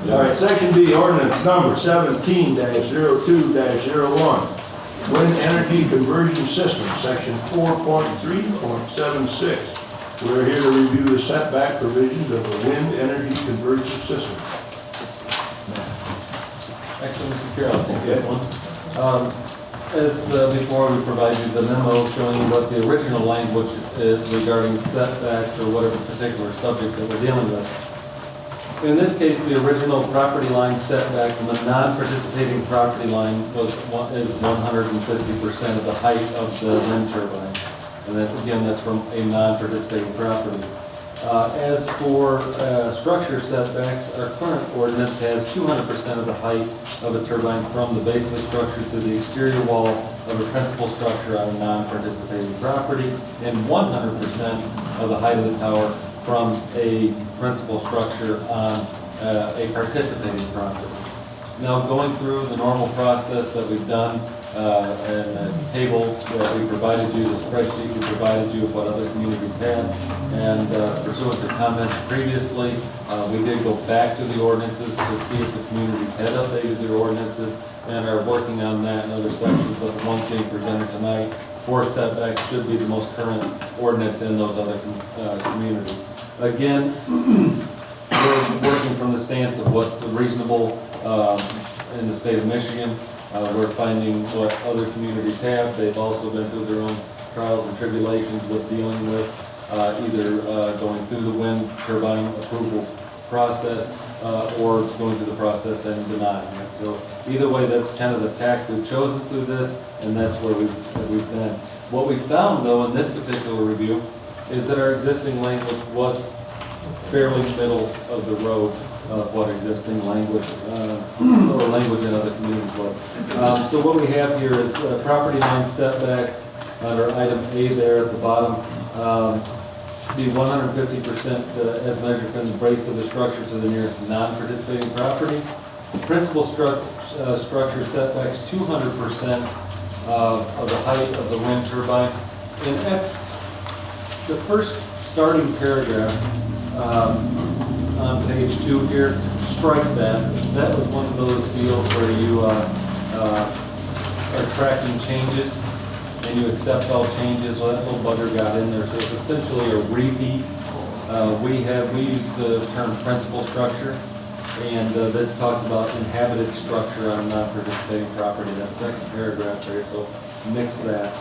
All right, section B, ordinance number 17-02-01. Wind energy conversion system, section 4.3.76. We're here to review the setback provisions of the wind energy conversion system. Actually, Mr. Chair, I'll take this one. As before, we provide you the memo showing you what the original language is regarding setbacks or whatever particular subject that we're dealing with. In this case, the original property line setback from the non-participating property line is 150% of the height of the wind turbine. And that, again, that's from a non-participating property. As for structure setbacks, our current ordinance has 200% of the height of a turbine from the base of the structure to the exterior wall of a principal structure on a non-participating property, and 100% of the height of the tower from a principal structure on a participating property. Now, going through the normal process that we've done, and the table that we provided you, the spreadsheet we provided you of what other communities had, and pursuant to comments previously, we did go back to the ordinances to see if the communities had updated their ordinances and are working on that in other sections, but the one being presented tonight for setbacks should be the most current ordinance in those other communities. Again, we're working from the stance of what's reasonable in the state of Michigan. We're finding what other communities have. They've also been through their own trials and tribulations with dealing with either going through the wind turbine approval process or going through the process and denying it. So either way, that's kind of the tack we've chosen through this, and that's where we've been. What we found, though, in this particular review is that our existing language was fairly middle of the road of what existing language or language in other communities was. So what we have here is property line setbacks under item A there at the bottom. The 150% as measured from the base of the structure to the nearest non-participating property. Principal structure setbacks 200% of the height of the wind turbine. And at the first starting paragraph, on page 2 here, strike that. That was one of those deals where you are tracking changes and you accept all changes. Well, that little bugger got in there, so it's essentially a repeat. We use the term principal structure, and this talks about inhabited structure on a non-participating property. That second paragraph there, so mix that.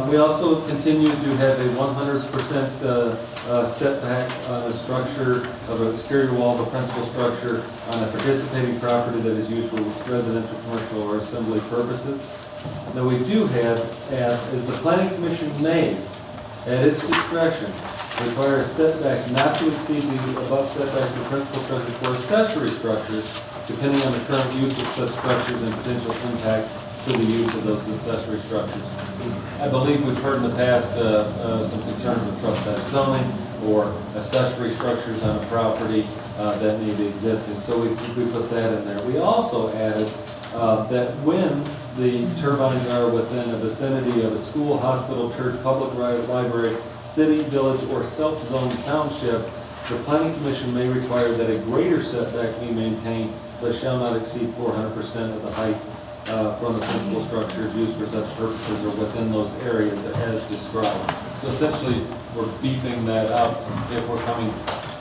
We also continue to have a 100% setback on a structure of an exterior wall of a principal structure on a participating property that is used for residential, commercial, or assembly purposes. Now we do have, is the Planning Commission may, at its discretion, require a setback not to exceed the above setback for principal structure for accessory structures, depending on the current use of such structures and potential impact to the use of those accessory structures. I believe we've heard in the past some concerns with trespass zoning or accessory structures on a property that may be existing, so we put that in there. We also added that when the turbines are within a vicinity of a school, hospital, church, public library, city, village, or self-zoned township, the Planning Commission may require that a greater setback be maintained, but shall not exceed 400% of the height from the principal structures used for such purposes or within those areas as described. So essentially, we're beefing that up if we're coming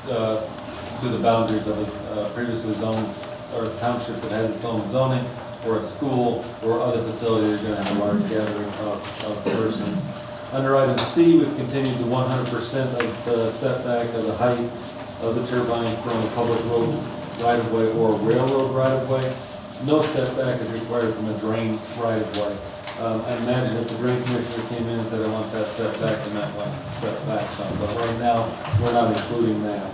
to the boundaries of a previously zoned or a township that has its own zoning, or a school or other facility that's going to have a large gathering of persons. Under item C, we've continued to 100% of the setback of the height of the turbine from a public road right-of-way or railroad right-of-way. No setback is required from a drain right-of-way. I imagine if the drain commissioner came in and said, I want that setback, and that went setback some, but right now, we're not including that.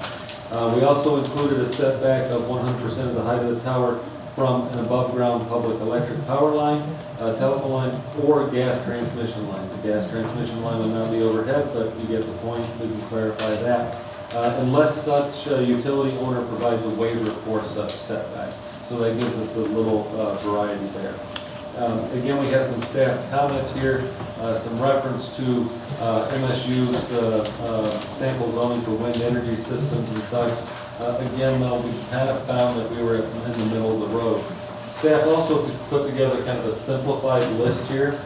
We also included a setback of 100% of the height of the tower from an above-ground public electric power line, telephone line, or gas transmission line. The gas transmission line will not be overhead, but you get the point, we can clarify that. Unless such utility owner provides a waiver for such setback. So that gives us a little variety there. Again, we have some staff comments here, some reference to MSU's sample zoning for wind energy systems and such. Again, though, we kind of found that we were in the middle of the road. Staff also put together kind of a simplified list here.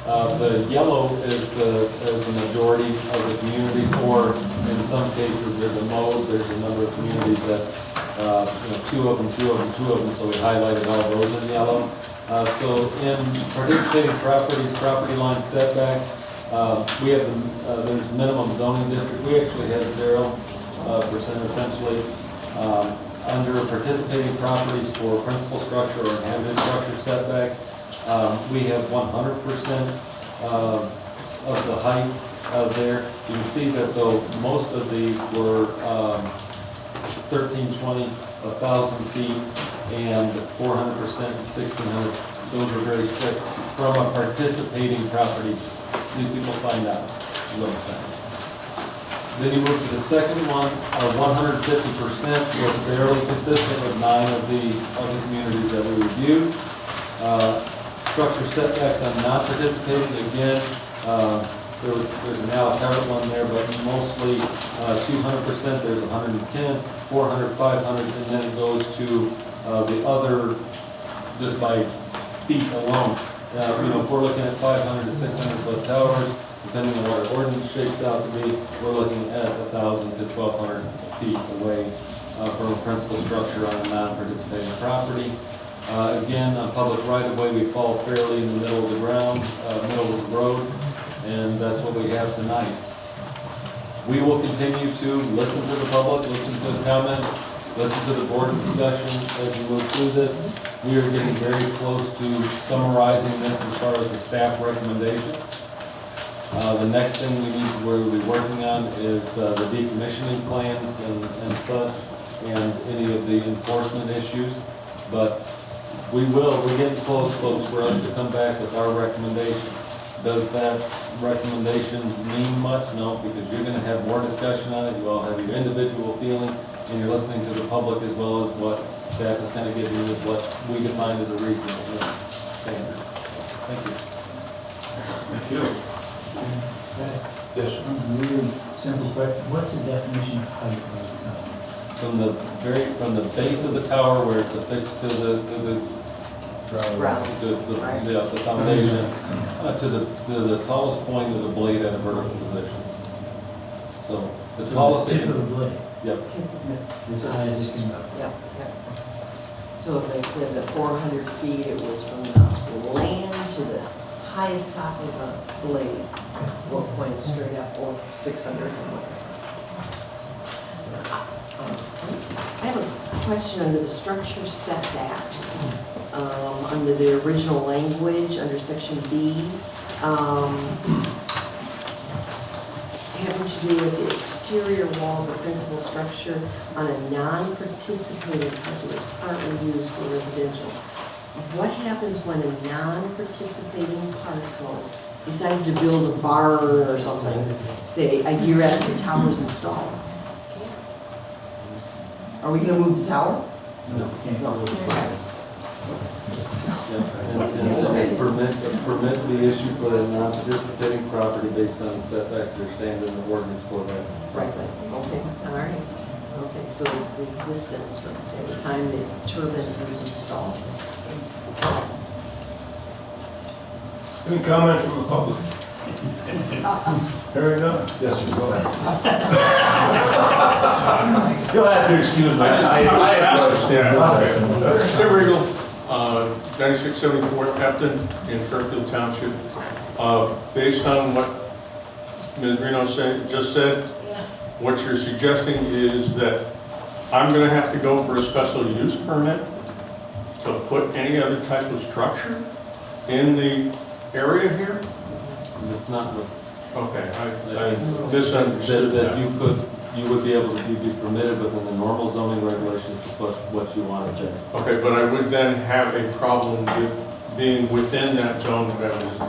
The yellow is the majority of the communities, or in some cases, there's a mode, there's a number of communities that, two of them, so we highlighted all those in yellow. So in participating properties, property line setback, we have, there's minimum zoning district, we actually have 0% essentially. Under participating properties for principal structure or inhabited structure setbacks, we have 100% of the height there. You can see that though most of these were 1320, 1,000 feet, and 400% and 1,600. Those are very strict from a participating property. These people signed out. Is what I'm saying. Then you move to the second one, 150% was fairly consistent with 9 of the other communities that we reviewed. Structure setbacks on non-participating, again, there's an Al Carrot one there, but mostly 200%, there's 110, 400, 500, and then it goes to the other, just by feet alone. If we're looking at 500 to 600 foot towers, depending on what our ordinance shapes out to be, we're looking at 1,000 to 1,200 feet away from a principal structure on a non-participating property. Again, on public right-of-way, we fall fairly in the middle of the ground, middle of the road, and that's what we have tonight. We will continue to listen to the public, listen to the comments, listen to the board discussion as we move through this. We are getting very close to summarizing this as far as the staff recommendation. The next thing we'll be working on is the decommissioning plans and such, and any of the enforcement issues. But we're getting close, folks, for us to come back with our recommendation. Does that recommendation mean much? No, because you're going to have more discussion on it. You all have your individual feeling, and you're listening to the public as well as what staff is kind of giving you as what we define as a reasonable standard. Thank you. Thank you. Yes, sir. Really simple question. What's the definition of height of the tower? From the base of the tower where it's affixed to the foundation, to the tallest point of the blade at a vertical position. So the tallest. Tip of the blade. Yep. As high as it can go. Yep. So if they said that 400 feet, it was from the land to the highest top of the blade, or pointed straight up, or 600. I have a question under the structure setbacks, under the original language, under section B, having to do with the exterior wall of the principal structure on a non-participating parcel that's currently used for residential. What happens when a non-participating parcel decides to build a barn or something, say a year after the tower is installed? Are we going to move the tower? No, can't go with the blade. And permit the issue for the non-participating property based on setbacks or standard in the ordinance for that. Right, okay, all right. Okay, so it's the existence at the time the turbine is installed. Any comment from the public? Hearing none? Yes, sir, go ahead. You'll have to excuse me. I asked. Tim Regal, 9674 Captain in Fairfield Township. Based on what Ms. Reno just said, what you're suggesting is that I'm going to have to go for a special use permit to put any other type of structure in the area here? It's not, Okay, I misunderstood that that. you would be able to be permitted within the normal zoning regulations to put what you want to do. Okay, but I would then have a problem with being within that zone that was.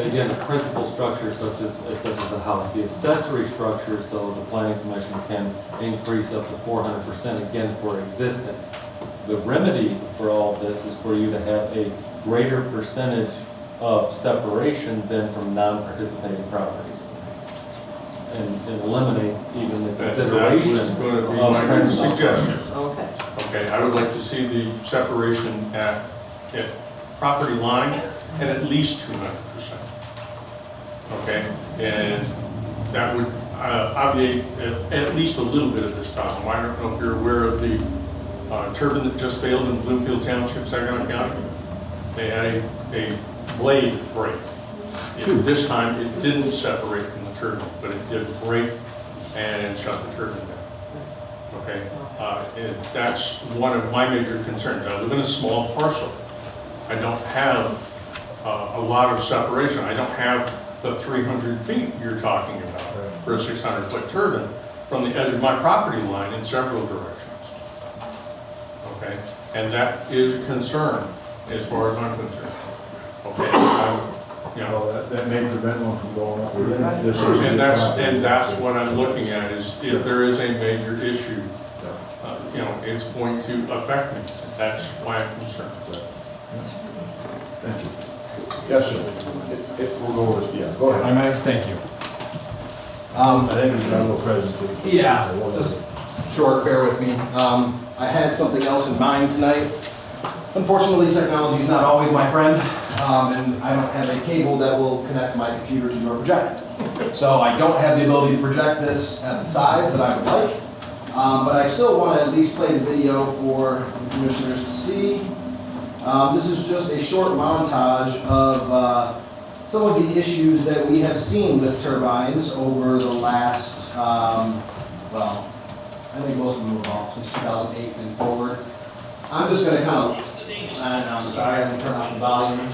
Again, a principal structure such as a house. The accessory structures, though, the planning commission can increase up to 400%, again, for existing. The remedy for all of this is for you to have a greater percentage of separation than from non-participating properties. and eliminate even the That consideration was going to be of my principal. suggestion. Okay. Okay, I would like to see the separation at property line at least 200%. Okay, and that would obviate at least a little bit of this problem. I don't know if you're aware of the turbine that just failed in Bloomfield Township, Saginaw County. They had a blade break. This time it didn't separate from the turbine, but it did break and shut the turbine down. Okay, and that's one of my major concerns. I live in a small parcel. I don't have a lot of separation. I don't have the 300 feet you're talking about for a 600-foot turbine from the edge of my property line in several directions. Okay, and that is a concern as far as I'm concerned. Okay, you know, Well, that may prevent one from going up. and that's what I'm looking at is if there is a major issue, you know, it's going to affect me. That's why I'm concerned. Thank you. Yes, sir. We'll go over, yeah, go ahead. I may, thank you. I think we've got a little presentation. Yeah, just short, bear with me. I had something else in mind tonight. Unfortunately, technology is not always my friend, and I don't have a cable that will connect my computer to your projector. So I don't have the ability to project this at the size that I would like, but I still want to at least play the video for the commissioners to see. This is just a short montage of some of the issues that we have seen with turbines over the last, well, I think most of them have all since 2008 and forward. I'm just going to kind of, I'm sorry, I'm going to turn off the volume.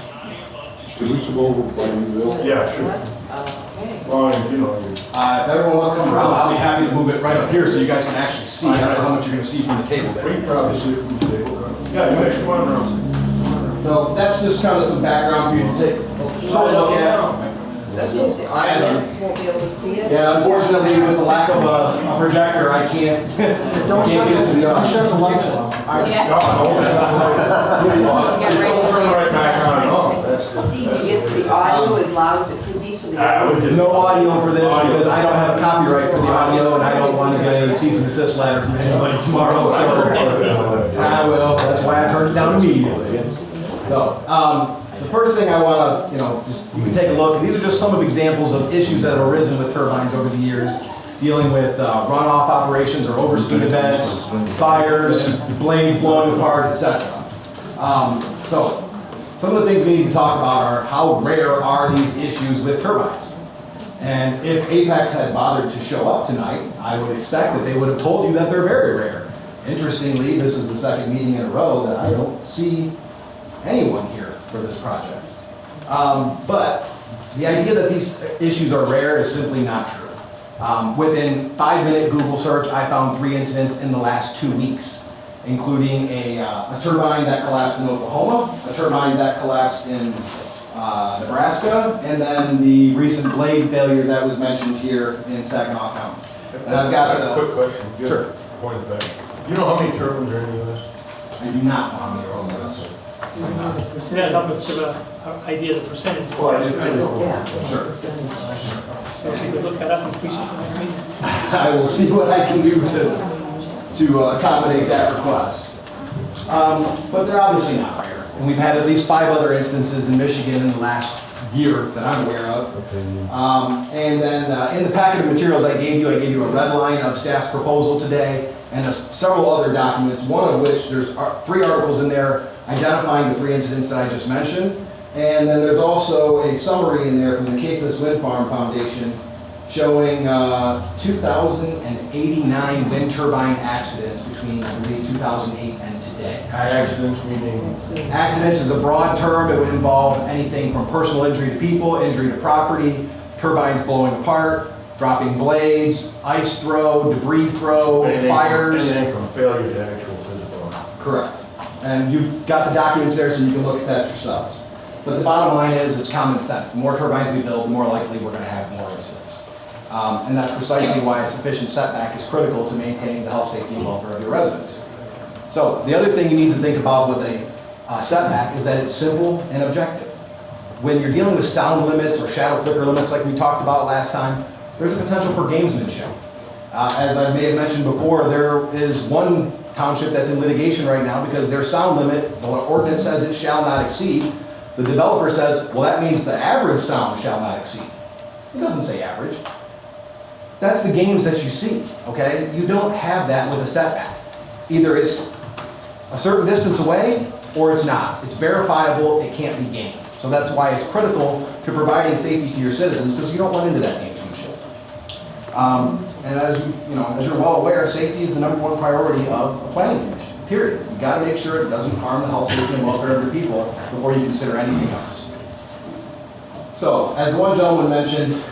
Should we come over by you, Bill? Yeah, sure. Okay. Well, you know, If everyone wants to come around, I'll be happy to move it right up here so you guys can actually see. I don't know how much you're going to see from the table we there. can probably see it from the table. Yeah, you guys come on around. So that's just kind of some background for you to take a short look at. The audience won't be able to see it. Yeah, unfortunately, with the lack of a projector, I can't. Don't shut the lights off. Turn right back on. The audio as loud as it could be, so the audience. No audio for this because I don't have copyright for the audio and I don't want to get a cease and desist letter from anybody tomorrow, so. I will, that's why I turned it down immediately. So, the first thing I want to, just you can take a look, and these are just some of examples of issues that have arisen with turbines over the years, dealing with runoff operations or overspeed events, fires, blades blowing apart, etc. So, some of the things we need to talk about are how rare are these issues with turbines. And if Apex had bothered to show up tonight, I would expect that they would have told you that they're very rare. Interestingly, this is the second meeting in a row that I don't see anyone here for this project. But the idea that these issues are rare is simply not true. Within 5-minute Google search, I found 3 incidents in the last 2 weeks, including a turbine that collapsed in Oklahoma, a turbine that collapsed in Nebraska, and then the recent blade failure that was mentioned here in Saginaw County. And I've got a quick question. Good Sure. point of fact. Do you know how many turbines are in the US? I do not know how many are on the list. Does that help us give an idea of the percentage? Well, I didn't know. Yeah. Sure. So if you could look that up and push it for next meeting. I will see what I can do to accommodate that request. But they're obviously not rare. And we've had at least 5 other instances in Michigan in the last year that I'm aware of. And then in the packet of materials I gave you a red line of staff's proposal today and several other documents, one of which there's 3 articles in there identifying the 3 incidents that I just mentioned. And then there's also a summary in there from the Caithness Wind Farm Foundation showing 2,089 wind turbine accidents between, I believe, 2008 and today. Accidents meaning? Accidents is a broad term. It would involve anything from personal injury to people, injury to property, turbines blowing apart, dropping blades, ice throw, debris throw, fires. Anything from failure to actual physical harm. Correct. And you've got the documents there so you can look at that yourselves. But the bottom line is it's common sense. The more turbines we build, the more likely we're going to have more incidents. And that's precisely why a sufficient setback is critical to maintaining the health, safety, and welfare of your residents. So the other thing you need to think about with a setback is that it's simple and objective. When you're dealing with sound limits or shadow flicker limits like we talked about last time, there's a potential for gamesmanship. As I may have mentioned before, there is one township that's in litigation right now because their sound limit, the ordinance says it shall not exceed. The developer says, well, that means the average sound shall not exceed. It doesn't say average. That's the games that you see, okay? You don't have that with a setback. Either it's a certain distance away or it's not. It's verifiable, it can't be gamed. So that's why it's critical to providing safety to your citizens, because you don't run into that gamesmanship. And as as you're well aware, safety is the #1 priority of a planning commission, period. You gotta make sure it doesn't harm the health, safety, and welfare of your people before you consider anything else. So, as one gentleman mentioned,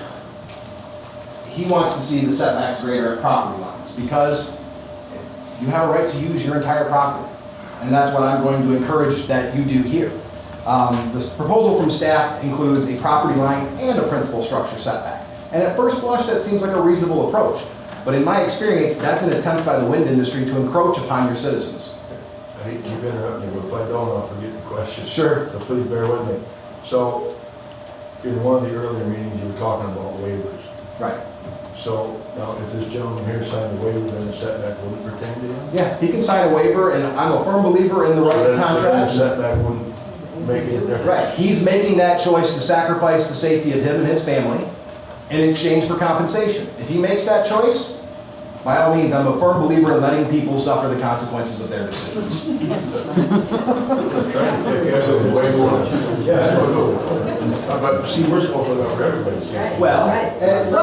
he wants to see the setbacks greater at property lines, because you have a right to use your entire property. And that's what I'm going to encourage that you do here. This proposal from staff includes a property line and a principal structure setback. And at first blush, that seems like a reasonable approach. But in my experience, that's an attempt by the wind industry to encroach upon your citizens. I hate to keep interrupting you, but if I don't, I'll forget the question. Sure. So please bear with me. So, in one of the earlier meetings, you were talking about waivers. Right. So, now, if this gentleman here signed the waiver, then the setback wouldn't pertain to him? Yeah, he can sign a waiver, and I'm a firm believer in the right to So then the contract. setback wouldn't make any difference? Right, he's making that choice to sacrifice the safety of him and his family in exchange for compensation. If he makes that choice, by all means, I'm a firm believer in letting people suffer the consequences of their decisions. But see, we're supposed to look out for everybody's safety. Well, So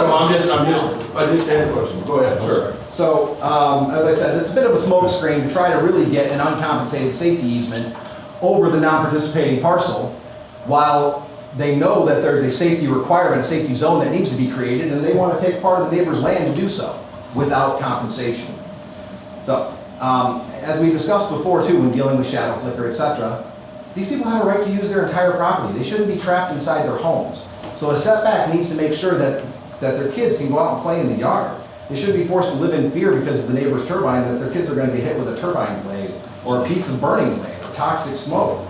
I just had a question. Go ahead. sure. So, as I said, it's a bit of a smoke screen to try to really get an uncompensated safety easement over the non-participating parcel, while they know that there's a safety requirement, a safety zone that needs to be created, and they want to take part of the neighbor's land to do so without compensation. So, as we discussed before too, when dealing with shadow flicker, etc., these people have a right to use their entire property. They shouldn't be trapped inside their homes. So a setback needs to make sure that their kids can go out and play in the yard. They shouldn't be forced to live in fear because of the neighbor's turbine, that their kids are going to be hit with a turbine blade or a piece of burning blade or toxic smoke.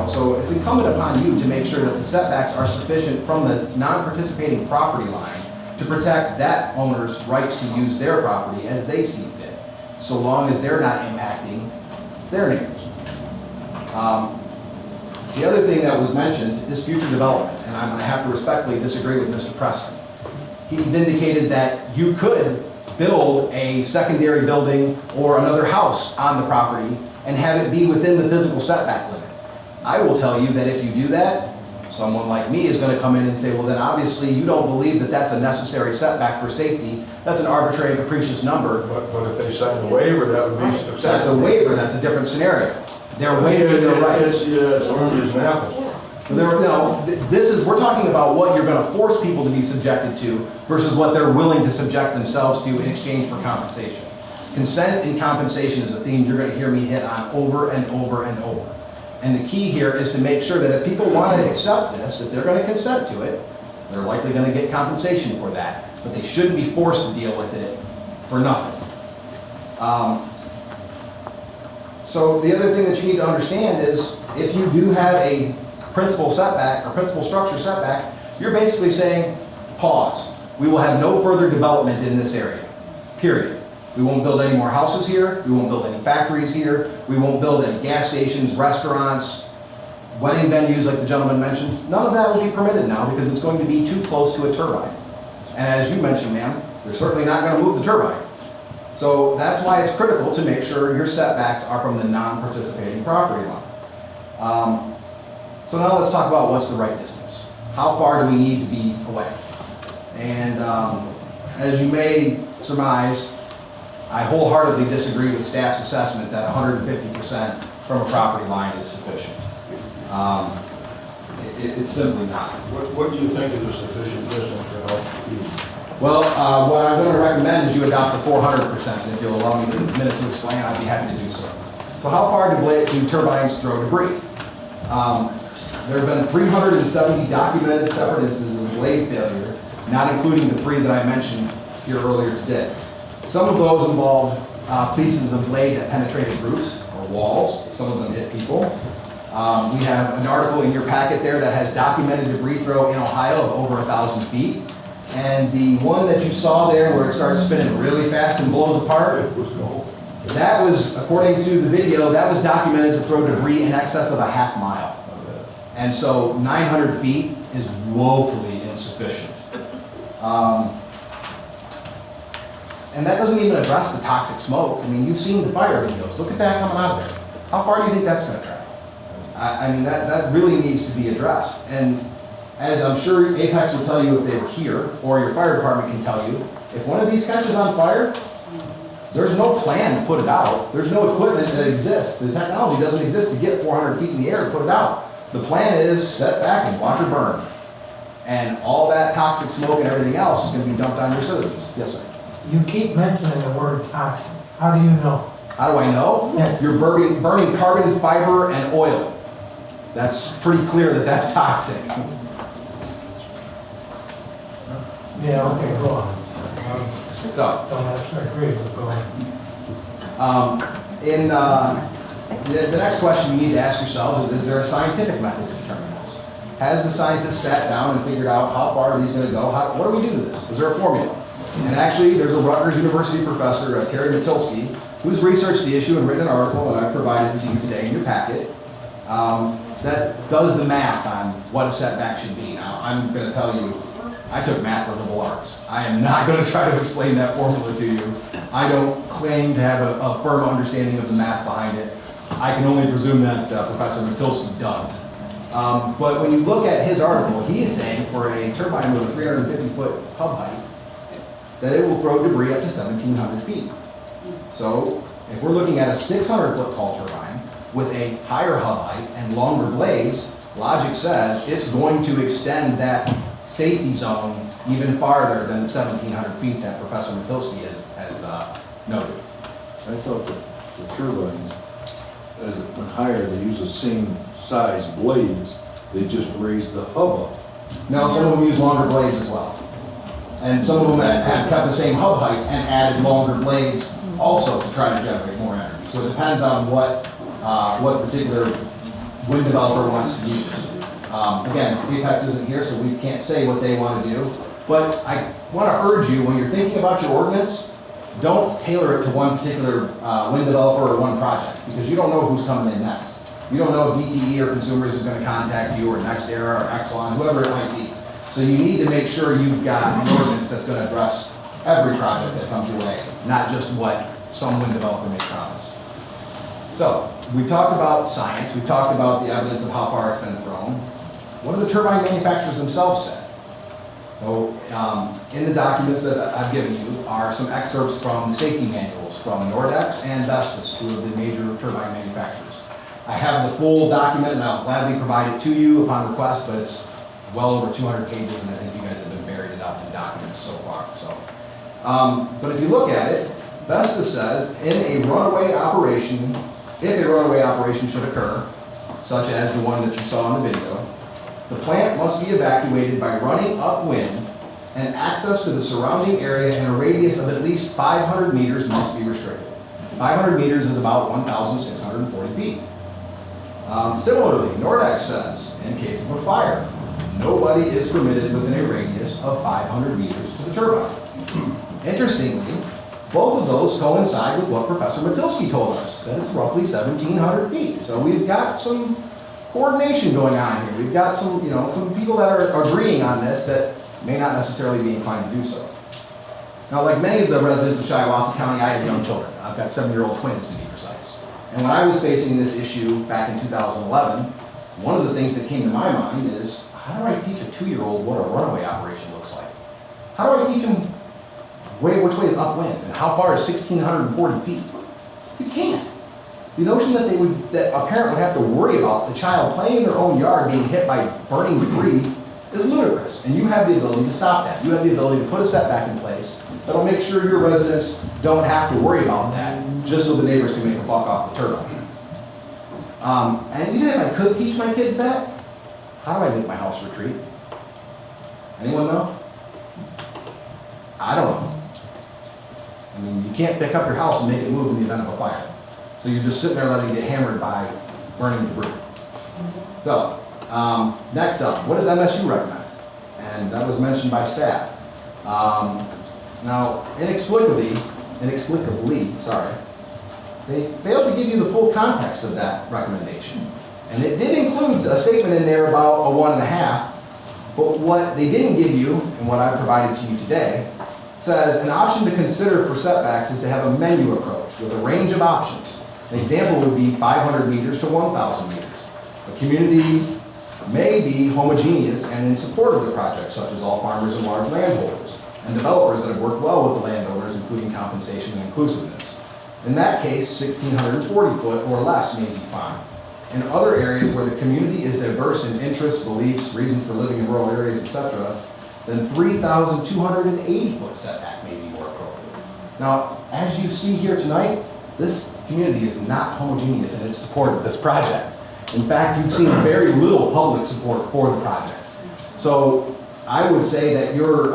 So it's incumbent upon you to make sure that the setbacks are sufficient from the non-participating property line to protect that owner's rights to use their property as they see fit, so long as they're not impacting their neighbors. The other thing that was mentioned is future development, and I'm going to have to respectfully disagree with Mr. Preston. He's indicated that you could build a secondary building or another house on the property and have it be within the physical setback limit. I will tell you that if you do that, someone like me is going to come in and say, well, then obviously you don't believe that that's a necessary setback for safety. That's an arbitrary and capricious number. But if they sign the waiver, that would be acceptable. That's a waiver, that's a different scenario. They're waiving their rights. It's oranges and apples. We're talking about what you're going to force people to be subjected to versus what they're willing to subject themselves to in exchange for compensation. Consent and compensation is a theme you're going to hear me hit on over and over and over. And the key here is to make sure that if people want to accept this, if they're going to consent to it, they're likely going to get compensation for that, but they shouldn't be forced to deal with it for nothing. So the other thing that you need to understand is if you do have a principal setback or principal structure setback, you're basically saying, pause. We will have no further development in this area, period. We won't build any more houses here. We won't build any factories here. We won't build any gas stations, restaurants, wedding venues like the gentleman mentioned. None of that will be permitted now because it's going to be too close to a turbine. And as you mentioned, ma'am, they're certainly not going to move the turbine. So that's why it's critical to make sure your setbacks are from the non-participating property line. So now let's talk about what's the right distance. How far do we need to be away? And as you may surmise, I wholeheartedly disagree with staff's assessment that 150% from a property line is sufficient. It's simply not. What do you think is a sufficient distance for health? Well, what I'm going to recommend is you adopt the 400%. And if you'll allow me a minute to explain, I'd be happy to do so. So how far do turbines throw debris? There have been 370 documented separate instances of blade failure, not including the 3 that I mentioned here earlier today. Some of those involved pieces of blade that penetrated roofs or walls. Some of them hit people. We have an article in your packet there that has documented debris throw in Ohio of over 1,000 feet. And the one that you saw there where it starts spinning really fast and blows apart, It was gold. that was, according to the video, that was documented to throw debris in excess of a half mile. And so 900 feet is woefully insufficient. And that doesn't even address the toxic smoke. I mean, you've seen the fire videos. Look at that coming out of there. How far do you think that's going to travel? I mean, that really needs to be addressed. And as I'm sure Apex will tell you if they were here, or your fire department can tell you, if one of these catches on fire, there's no plan to put it out. There's no equipment that exists. The technology doesn't exist to get 400 feet in the air to put it out. The plan is set back and watch it burn. And all that toxic smoke and everything else is going to be dumped on your citizens. Yes, sir. You keep mentioning the word toxic. How do you know? How do I know? Yeah. You're burning carbon fiber and oil. That's pretty clear that that's toxic. Yeah, okay, go on. So, Don't have to agree, but go on. the next question you need to ask yourselves is there a scientific method to determine this? Has the scientists sat down and figured out how far are these going to go? What do we do to this? Is there a formula? And actually, there's a Rutgers University professor, Terry Matilsky, who's researched the issue and written an article that I provided to you today in your packet, that does the math on what a setback should be. Now, I'm going to tell you, I took math for liberal arts. I am not going to try to explain that formula to you. I don't claim to have a firm understanding of the math behind it. I can only presume that Professor Matilsky does. But when you look at his article, he is saying for a turbine with a 350-foot hub height, that it will throw debris up to 1,700 feet. So if we're looking at a 600-foot tall turbine with a higher hub height and longer blades, logic says it's going to extend that safety zone even farther than the 1,700 feet that Professor Matilsky has noted. I thought the turbines, as it went higher, they use the same size blades, they just raised the hub up. No, some of them use longer blades as well. And some of them have kept the same hub height and added longer blades also to try to generate more energy. So it depends on what particular wind developer wants to use. Again, Apex isn't here, so we can't say what they want to do. But I want to urge you, when you're thinking about your ordinance, don't tailor it to one particular wind developer or one project, because you don't know who's coming in next. You don't know if DTE or Consumers is going to contact you, or NextEra or Exelon, whoever it might be. So you need to make sure you've got an ordinance that's going to address every project that comes your way, not just what some wind developer may promise. So we talked about science, we talked about the evidence of how far it's been thrown. What do the turbine manufacturers themselves say? So in the documents that I've given you are some excerpts from the safety manuals from Nordex and Vestas, two of the major turbine manufacturers. I have the full document and I'll gladly provide it to you upon request, but it's well over 200 pages and I think you guys have been buried enough in documents so far. So, but if you look at it, Vestas says in a runaway operation, if a runaway operation should occur, such as the one that you saw in the video, the plant must be evacuated by running upwind, and access to the surrounding area in a radius of at least 500 meters must be restricted. 500 meters is about 1,640 feet. Similarly, Nordex says, in case of a fire, nobody is permitted within a radius of 500 meters to the turbine. Interestingly, both of those coincide with what Professor Matilsky told us, that it's roughly 1,700 feet. So we've got some coordination going on here. We've got some, some people that are agreeing on this that may not necessarily be inclined to do so. Now, like many of the residents of Shiawassee County, I have young children. I've got 7-year-old twins, to be precise. And when I was facing this issue back in 2011, one of the things that came to my mind is, how do I teach a 2-year-old what a runaway operation looks like? How do I teach them which way is upwind and how far is 1,640 feet? You can't. The notion that a parent would have to worry about the child playing in their own yard being hit by burning debris is ludicrous. And you have the ability to stop that. You have the ability to put a setback in place that'll make sure your residents don't have to worry about that, just so the neighbors can make a buck off the turbine. And even if I could teach my kids that, how do I make my house retreat? Anyone know? I don't know. I mean, you can't pick up your house and make it move in the event of a fire. So you're just sitting there letting it get hammered by burning debris. So, next up, what does MSU recommend? And that was mentioned by staff. Now, inexplicably, they failed to give you the full context of that recommendation. And it did include a statement in there about a 1.5, but what they didn't give you, and what I provided to you today, says an option to consider for setbacks is to have a menu approach with a range of options. An example would be 500 meters to 1,000 meters. A community may be homogeneous and in support of the project, such as all farmers and large landholders, and developers that have worked well with the landowners, including compensation and inclusiveness. In that case, 1,640 foot or less may be fine. In other areas where the community is diverse in interests, beliefs, reasons for living in rural areas, etc., then 3,280 foot setback may be more appropriate. Now, as you see here tonight, this community is not homogeneous in its support of this project. In fact, you've seen very little public support for the project. So I would say that your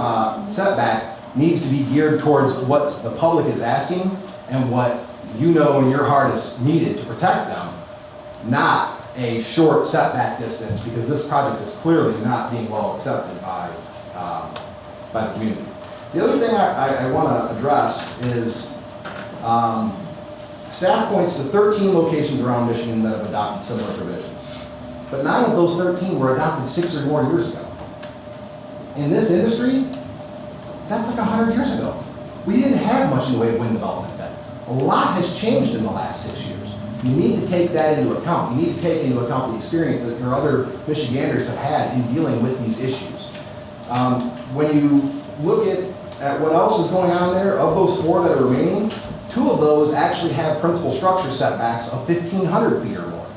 setback needs to be geared towards what the public is asking and what you know in your heart is needed to protect them, not a short setback distance, because this project is clearly not being well accepted by the community. The other thing I want to address is staff points to 13 locations around Michigan that have adopted similar provisions. But 9 of those 13 were adopted 6 or more years ago. In this industry, that's like 100 years ago. We didn't have much in the way of wind development then. A lot has changed in the last 6 years. You need to take that into account. You need to take into account the experience that your other Michiganders have had in dealing with these issues. When you look at what else is going on there, of those 4 that are remaining, 2 of those actually have principal structure setbacks of 1,500 feet or more.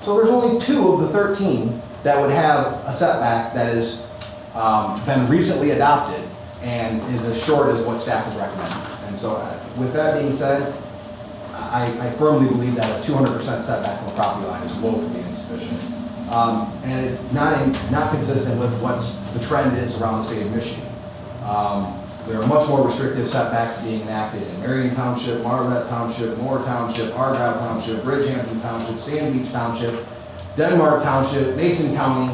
So there's only 2 of the 13 that would have a setback that has been recently adopted and is as short as what staff is recommending. And so with that being said, I firmly believe that a 200% setback from the property line is woefully insufficient. And it's not consistent with what the trend is around the state of Michigan. There are much more restrictive setbacks being enacted in Marion Township, Marlette Township, Moore Township, Argyle Township, Bridgehampton Township, Sand Beach Township, Denmark Township, Mason County.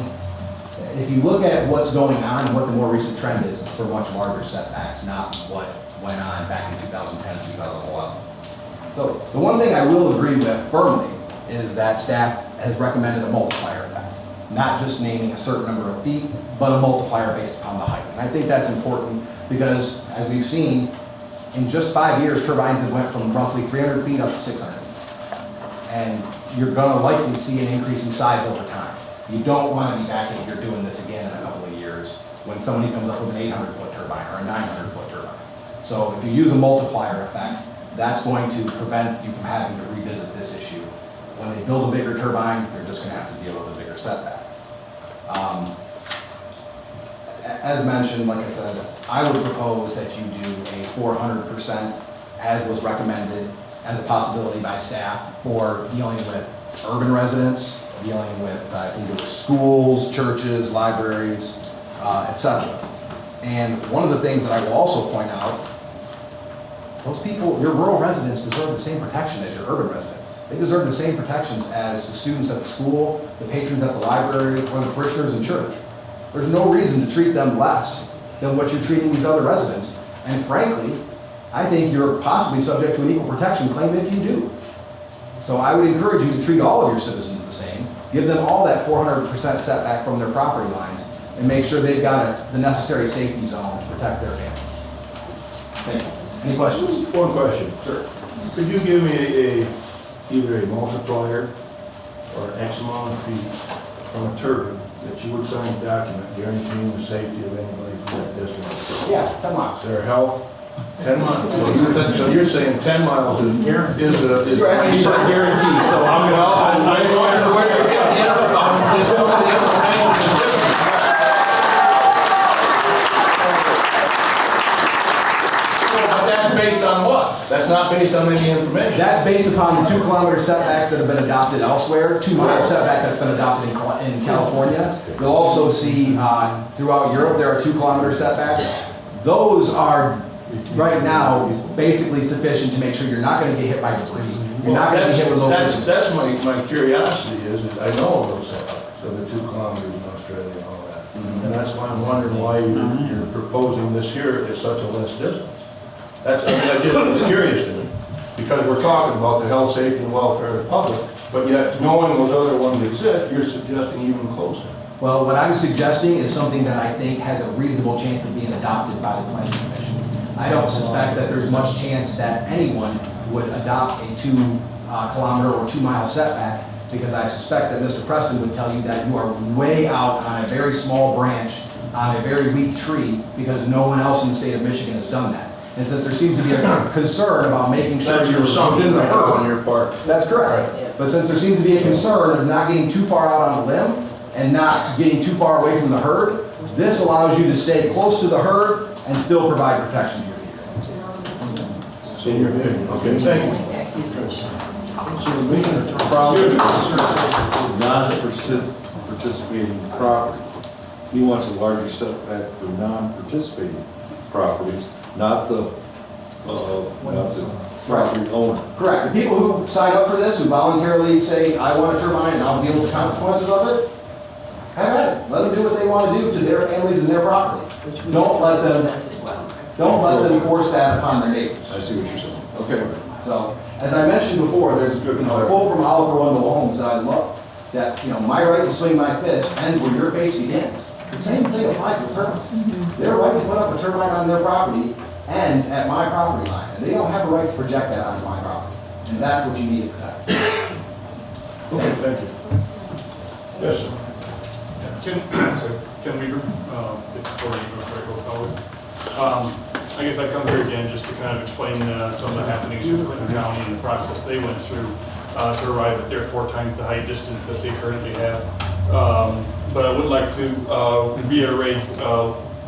If you look at what's going on and what the more recent trend is, it's for much larger setbacks, not what went on back in 2010, 2011. So the one thing I will agree with firmly is that staff has recommended a multiplier effect, not just naming a certain number of feet, but a multiplier based upon the height. And I think that's important because, as we've seen, in just 5 years, turbines have went from roughly 300 feet up to 600 feet. And you're going to likely see an increase in size over time. You don't want to be back in here doing this again in a couple of years when somebody comes up with an 800-foot turbine or a 900-foot turbine. So if you use a multiplier effect, that's going to prevent you from having to revisit this issue. When they build a bigger turbine, they're just going to have to deal with a bigger setback. As mentioned, like I said, I would propose that you do a 400%, as was recommended, as a possibility by staff for dealing with urban residents, dealing with schools, churches, libraries, etc. And one of the things that I will also point out, those people, your rural residents deserve the same protection as your urban residents. They deserve the same protections as the students at the school, the patrons at the library, or the parishioners in church. There's no reason to treat them less than what you're treating these other residents. And frankly, I think you're possibly subject to an equal protection claim if you do. So I would encourage you to treat all of your citizens the same, give them all that 400% setback from their property lines, and make sure they've got the necessary safety zone to protect their families. Thank you. Any questions? One question. Sure. Could you give me either a multiplier or X amount of feet from a turbine that you would sign a document guaranteeing the safety of anybody from that distance? Yeah, 10 miles. Their health, 10 miles. So you're saying 10 miles is You're asking me for a guarantee, so I'm That's based on what? That's not based on any information. That's based upon the 2-kilometer setbacks that have been adopted elsewhere, 2-mile setback that's been adopted in California. You'll also see throughout Europe there are 2-kilometer setbacks. Those are right now basically sufficient to make sure you're not going to get hit by debris. You're not going to be hit with low frequency. That's my curiosity is I know of those setbacks, so the 2 kilometers in Australia and all that. And that's why I'm wondering why you're proposing this here at such a less distance. That's, I mean, that just is curious to me, because we're talking about the health, safety, and welfare of the public, but yet knowing those other ones exist, you're suggesting even closer. Well, what I'm suggesting is something that I think has a reasonable chance of being adopted by the planning commission. I don't suspect that there's much chance that anyone would adopt a 2-kilometer or 2-mile setback, because I suspect that Mr. Preston would tell you that you are way out on a very small branch, on a very weak tree, because no one else in the state of Michigan has done that. And since there seems to be a concern about making sure That's you're your assumption within the on herd, your part. that's correct. But since there seems to be a concern of not getting too far out on a limb and not getting too far away from the herd, this allows you to stay close to the herd and still provide protection to your deer. So you're good. Okay, thank you. Accusation. So the main problem is non-participating property. He wants a larger setback for non-participating properties, not the property owner. Correct. The people who sign up for this, who voluntarily say, I want a turbine and I'll deal with the consequences of it, have at it. Let them do what they want to do to their families and their property. Which we Don't let them- represent as well. Don't let them force that upon their neighbors. I see what you're saying. Okay. So, as I mentioned before, there's a quote from Oliver Wendell Holmes that I love, that, my right to swing my fist ends where your face begins. The same thing applies with turbines. Their right to put up a turbine on their property ends at my property line, and they don't have a right to project that onto my property. And that's what you need to protect. Okay, thank you. Yes, sir. Can we, before you go forward, I guess I come here again just to kind of explain some of the happenings in Clinton County and the process they went through to arrive at their 4 times the height distance that they currently have. But I would like to reiterate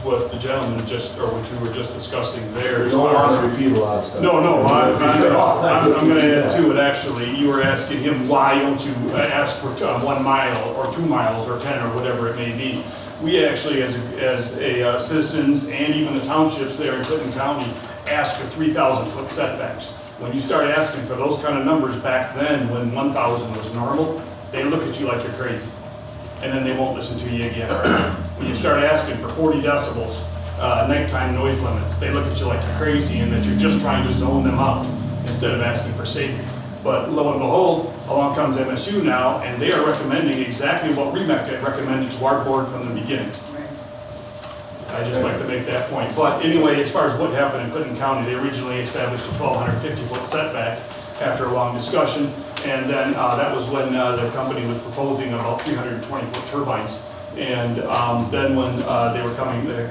what the gentleman which we were just discussing there. You don't want to repeat a lot of stuff. No, I'm going to add to it, actually. You were asking him, why don't you ask for 1 mile or 2 miles or 10 or whatever it may be. We actually, as citizens and even the townships there in Clinton County, asked for 3,000-foot setbacks. When you start asking for those kind of numbers back then, when 1,000 was normal, they look at you like you're crazy. And then they won't listen to you again. When you start asking for 40 decibels, nighttime noise limits, they look at you like you're crazy and that you're just trying to zone them out instead of asking for safety. But lo and behold, along comes MSU now, and they are recommending exactly what REMEC had recommended to our board from the beginning. I just like to make that point. But anyway, as far as what happened in Clinton County, they originally established a 1,250-foot setback after a long discussion, and then that was when the company was proposing about 320-foot turbines. And then when the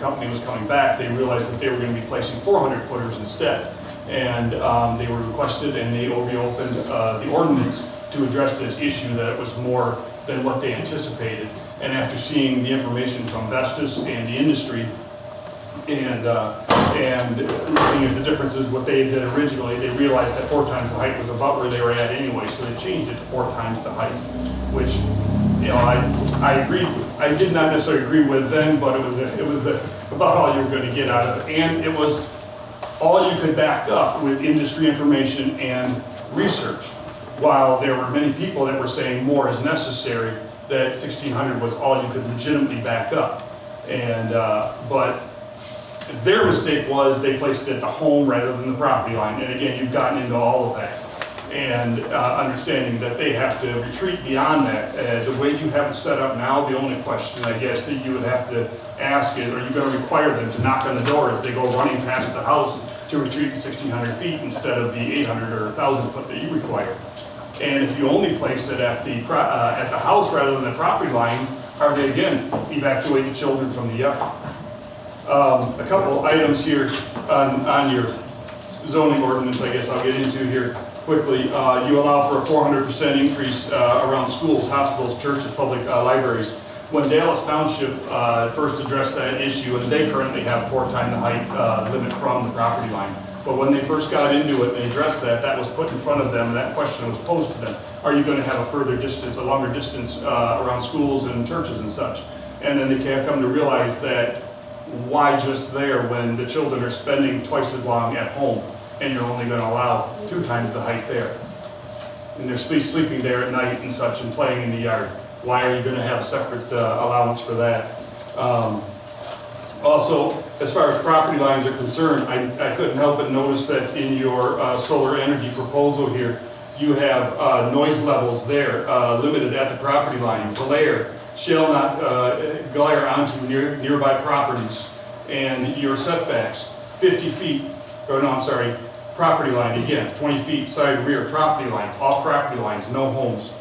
company was coming back, they realized that they were going to be placing 400-footers instead. And they were requested, and they reopened the ordinance to address this issue, that it was more than what they anticipated. And after seeing the information from Vestas and the industry, and looking at the differences, what they did originally, they realized that 4 times the height was about where they were at anyway, so they changed it to 4 times the height, which, I agreed. I did not necessarily agree with then, but it was about all you were going to get out of it, and it was all you could back up with industry information and research. While there were many people that were saying more is necessary, that 1,600 was all you could legitimately back up, and but their mistake was they placed it at the home rather than the property line. And again, you've gotten into all of that. And understanding that they have to retreat beyond that. The way you have it set up now, the only question, I guess, that you would have to ask is, are you going to require them to knock on the door as they go running past the house to retreat 1,600 feet instead of the 800 or 1,000 foot that you require? And if you only place it at the house rather than the property line, are they, again, evacuate the children from the yard? A couple items here on your zoning ordinance, I guess I'll get into here quickly. You allow for a 400% increase around schools, hospitals, churches, public libraries. When Dallas Township first addressed that issue, and they currently have 4 times the height limit from the property line. But when they first got into it and addressed that, that was put in front of them, and that question was posed to them. Are you going to have a further distance, a longer distance around schools and churches and such? And then they can't come to realize that why just there when the children are spending twice as long at home and you're only going to allow 2 times the height there? And they're sleeping there at night and such and playing in the yard. Why are you going to have a separate allowance for that? Also, as far as property lines are concerned, I couldn't help but notice that in your solar energy proposal here, you have noise levels there limited at the property line. Glare shall not glare onto nearby properties. And your setbacks, 50 feet, or no, I'm sorry, property line, again, 20 feet side rear property lines, all property lines, no homes.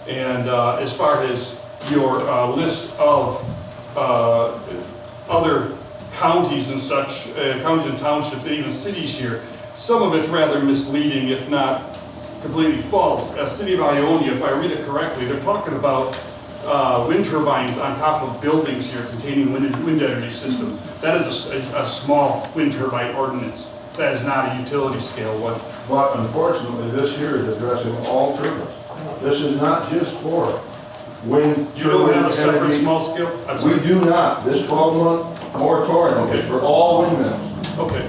And as far as your list of other counties and such, counties and townships, and even cities here, some of it's rather misleading, if not completely false. City of Ionia, if I read it correctly, they're talking about wind turbines on top of buildings here containing wind energy systems. That is a small wind turbine ordinance. That is not a utility scale one. But unfortunately, this here is addressing all turbines. This is not just for wind. You don't have a separate energy. small scale? I'm We sorry. do not. This 12-month moratorium is for all windmills. Okay.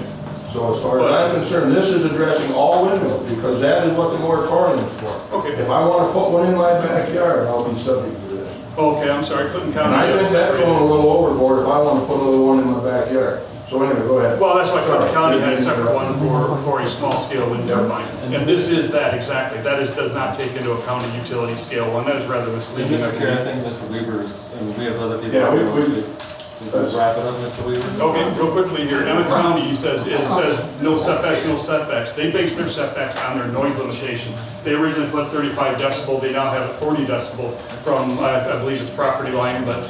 So as far as I'm concerned, this is addressing all windmills, because that is what the moratorium is for. Okay. If I want to put one in my backyard, I'll be subject to this. Okay, I'm sorry, I couldn't count. And I think that's going a little overboard if I want to put another one in my backyard. So anyway, go ahead. Well, that's why Clinton County had a separate one for a small scale wind turbine. And this is that exactly. That does not take into account a utility scale one. That is rather And misleading. Mr. Chair, I think Mr. Weaver is, and we have other people. Yeah, Let's wrap it up, Mr. Weaver. Okay, real quickly here, Emmett County, it says no setbacks, no setbacks. They base their setbacks on their noise limitation. They originally put 35 decibel, they now have it 40 decibel from, I believe it's property line, but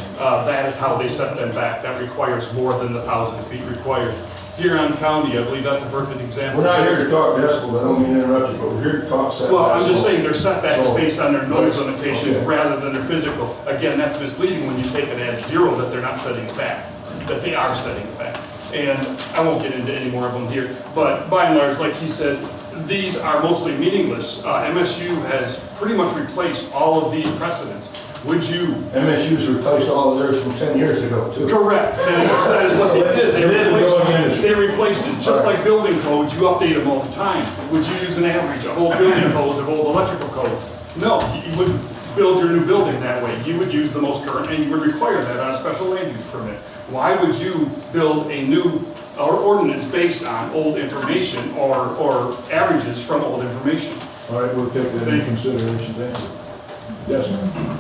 that is how they set them back. That requires more than the 1,000 feet required. Huron County, I believe that's a perfect example. We're not here to talk decibels, I don't mean to interrupt you, but we're here to talk setbacks. Well, I'm just saying their setbacks So- based on their noise limitations Okay. rather than their physical. Again, that's misleading when you take it as zero that they're not setting it back, that they are setting it back. And I won't get into any more of them here, but by and large, like he said, these are mostly meaningless. MSU has pretty much replaced all of these precedents. Would you? MSU's replaced all of theirs from 10 years ago, too. Correct. That is what they did. It They replaced it. Just like building codes, you update them all the time. Would you use an average of old building codes, of old electrical codes? No, you wouldn't build your new building that way. You would use the most current, and you would require that on a special land use permit. Why would you build a new ordinance based on old information or averages from old information? All right, we'll take that into consideration, thank you. Yes, ma'am.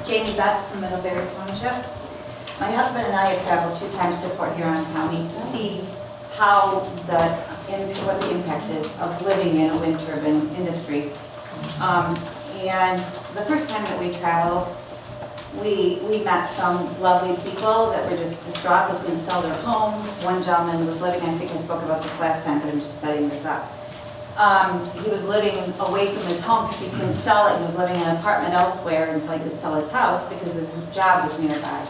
Jamie Betts from Middlebury Township. My husband and I have traveled 2 times to Port Huron County to see how what the impact is of living in a wind turbine industry. And the first time that we traveled, we met some lovely people that were just distraught that couldn't sell their homes. One gentleman was living, I think I spoke about this last time, but I'm just setting this up. He was living away from his home because he couldn't sell it. He was living in an apartment elsewhere until he could sell his house because his job was nearby.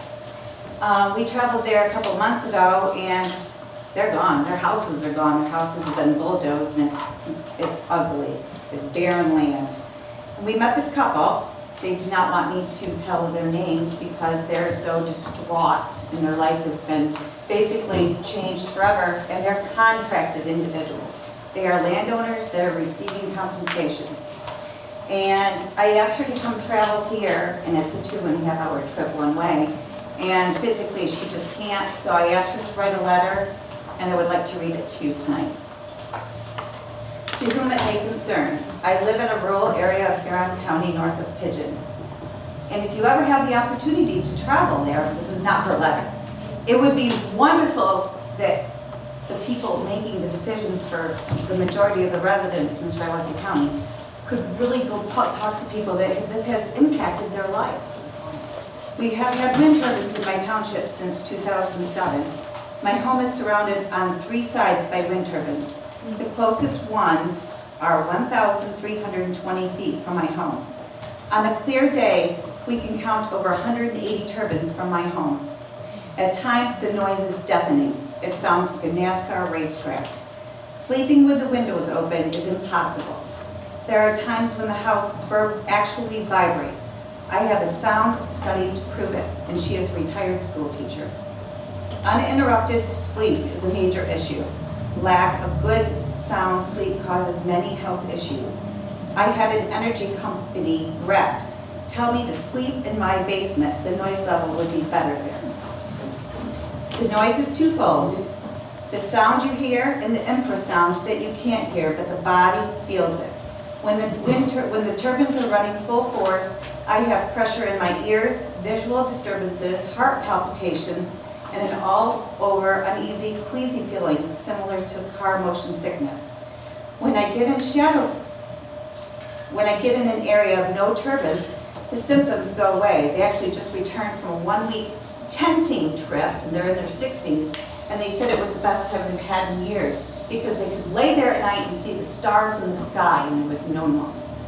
We traveled there a couple months ago and they're gone. Their houses are gone. Their houses have been bulldozed and it's ugly. It's barren land. And we met this couple. They do not want me to tell their names because they're so distraught and their life has been basically changed forever, and they're contracted individuals. They are landowners that are receiving compensation. And I asked her to come travel here, and it's a 2.5-hour trip one way, and physically she just can't, so I asked her to write a letter, and I would like to read it to you tonight. To whom it may concern, I live in a rural area of Huron County north of Pigeon. And if you ever have the opportunity to travel there, this is not her letter. It would be wonderful that the people making the decisions for the majority of the residents in Shiawassee County could really go talk to people that this has impacted their lives. We have had wind turbines in my township since 2007. My home is surrounded on 3 sides by wind turbines. The closest ones are 1,320 feet from my home. On a clear day, we can count over 180 turbines from my home. At times, the noise is deafening. It sounds like a NASCAR racetrack. Sleeping with the windows open is impossible. There are times when the house actually vibrates. I have a sound study to prove it, and she is a retired school teacher. Uninterrupted sleep is a major issue. Lack of good sound sleep causes many health issues. I had an energy company rep tell me to sleep in my basement, the noise level would be better there. The noise is twofold. The sound you hear and the infrasound that you can't hear, but the body feels it. When the turbines are running full force, I have pressure in my ears, visual disturbances, heart palpitations, and an all-over uneasy, queasy feeling similar to car motion sickness. When I get in an area of no turbines, the symptoms go away. They actually just returned from a 1-week tenting trip, and they're in their 60s, and they said it was the best time they've had in years because they could lay there at night and see the stars in the sky and there was no noise.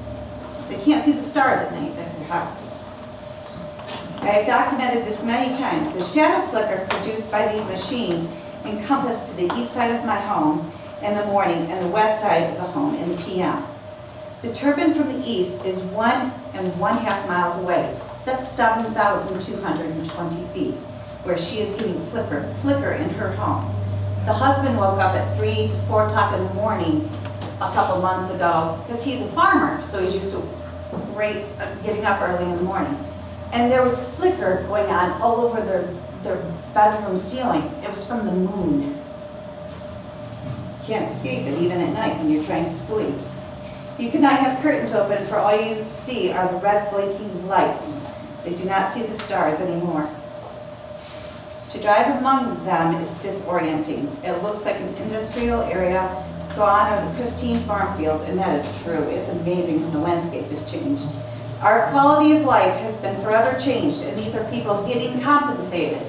They can't see the stars at night at their house. I have documented this many times. The shadow flicker produced by these machines encompass to the east side of my home in the morning and the west side of the home in the PM. The turbine from the east is 1.5 miles away. That's 7,220 feet, where she is getting flicker in her home. The husband woke up at 3 to 4 o'clock in the morning a couple months ago, because he's a farmer, so he's used to getting up early in the morning. And there was flicker going on all over their bedroom ceiling. It was from the moon. Can't escape it even at night when you're trying to sleep. You cannot have curtains open, for all you see are the red blinking lights. They do not see the stars anymore. To drive among them is disorienting. It looks like an industrial area gone are the pristine farm fields, and that is true. It's amazing how the landscape has changed. Our quality of life has been forever changed, and these are people getting compensated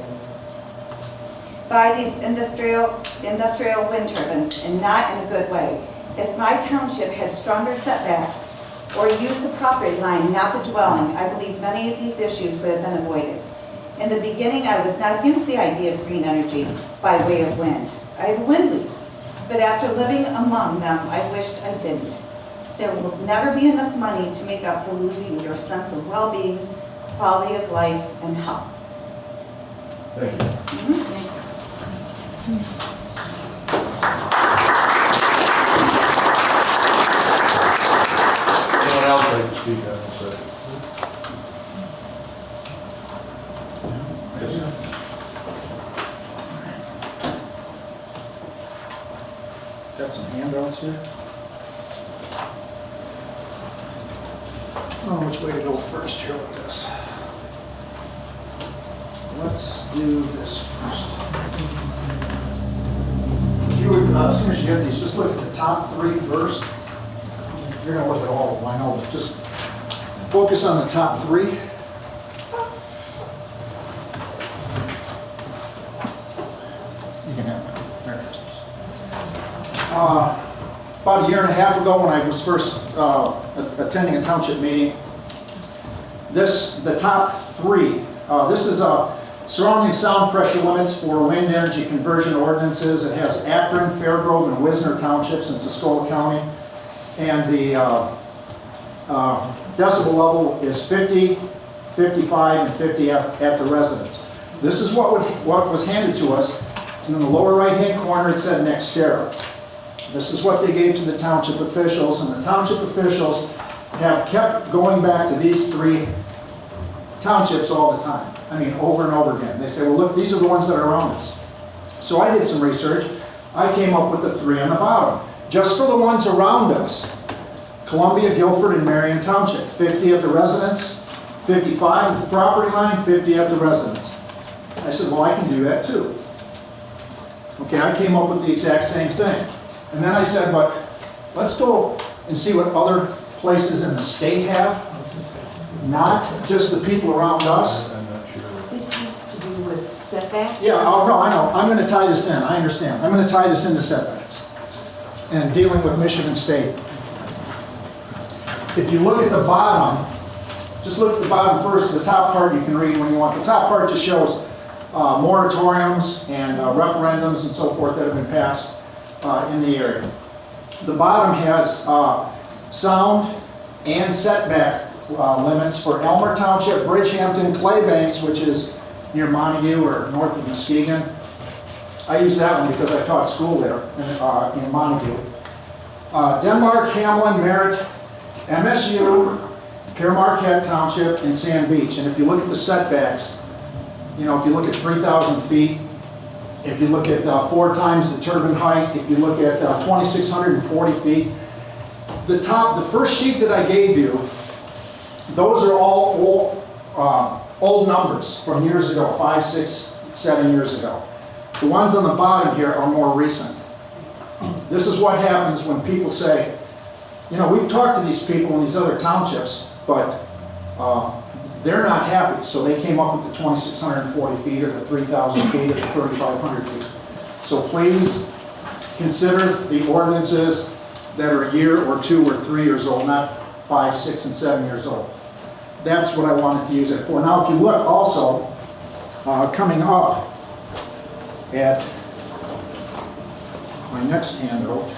by these industrial wind turbines, and not in a good way. If my township had stronger setbacks or used the property line, not the dwelling, I believe many of these issues would have been avoided. In the beginning, I was not against the idea of green energy by way of wind. I have a wind lease, but after living among them, I wished I didn't. There will never be enough money to make up for losing your sense of well-being, quality of life, and health. Thank you. Anyone else like to speak on this? Yes. Got some handouts here. Oh, which way to go first here with this? Let's do this first. If you would, as soon as you get these, just look at the top 3 first. You're gonna look at all of them, I know, but just focus on the top 3. You can have that. There it is. About a year and a half ago, when I was first attending a township meeting, the top 3, this is surrounding sound pressure limits for wind energy conversion ordinances. It has Akron, Fairgrove, and Wisner townships in Tuscola County. And the decibel level is 50, 55, and 50 at the residence. This is what was handed to us. And in the lower right-hand corner, it said Nextera. This is what they gave to the township officials, and the township officials have kept going back to these 3 townships all the time. I mean, over and over again. They say, well, look, these are the ones that are around us. So I did some research. I came up with the 3 on the bottom. Just for the ones around us: Columbia, Guilford, and Marion Township. 50 at the residence, 55 at the property line, 50 at the residence. I said, well, I can do that too. Okay, I came up with the exact same thing. And then I said, but let's go and see what other places in the state have, not just the people around us. I'm not sure. This has to do with setbacks? Yeah, oh, no, I know. I'm going to tie this in. I understand. I'm going to tie this into setbacks and dealing with Michigan State. If you look at the bottom, just look at the bottom first. The top part you can read when you want. The top part just shows moratoriums and referendums and so forth that have been passed in the area. The bottom has sound and setback limits for Elmer Township, Bridgehampton, Claybanks, which is near Montague or north of Muskegon. I use that one because I taught school there in Montague. Denmark, Hamlin, Merritt, MSU, Pere Marquette Township and Sand Beach. And if you look at the setbacks, you know, if you look at 3,000 feet, if you look at 4 times the turbine height, if you look at 2,640 feet, the first sheet that I gave you, those are all old numbers from years ago, 5, 6, 7 years ago. The ones on the bottom here are more recent. This is what happens when people say, you know, we've talked to these people in these other townships, but they're not happy, so they came up with the 2,640 feet or the 3,000 feet or the 3,500 feet. So please consider the ordinances that are a year or 2 or 3 years old, not 5, 6, and 7 years old. That's what I wanted to use it for. Now, if you look also, coming up at my next handout.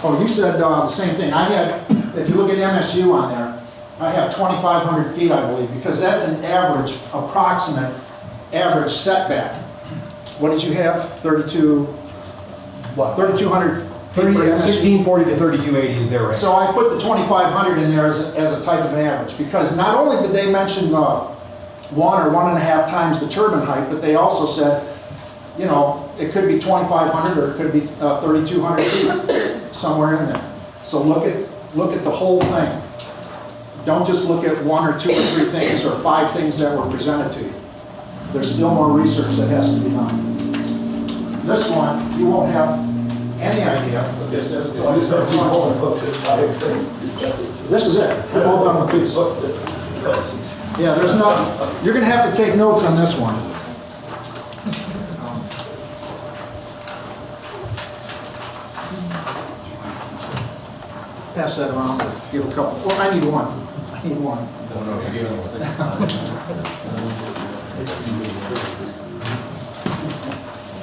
Oh, you said the same thing. I had, if you look at MSU on there, I have 2,500 feet, I believe, because that's an average, approximate average setback. What did you have? 32, What? 3,200 1640 to 3280 is their range. So I put the 2,500 in there as a type of an average, because not only did they mention 1 or 1.5 times the turbine height, but they also said, you know, it could be 2,500 or it could be 3,200 feet, somewhere in there. So look at the whole thing. Don't just look at 1 or 2 or 3 things or 5 things that were presented to you. There's still more research that has to be done. This one, you won't have any idea. This is it. I'm all done with these. Yeah, there's not, you're going to have to take notes on this one. Pass that around, give a couple. Well, I need one. I need one.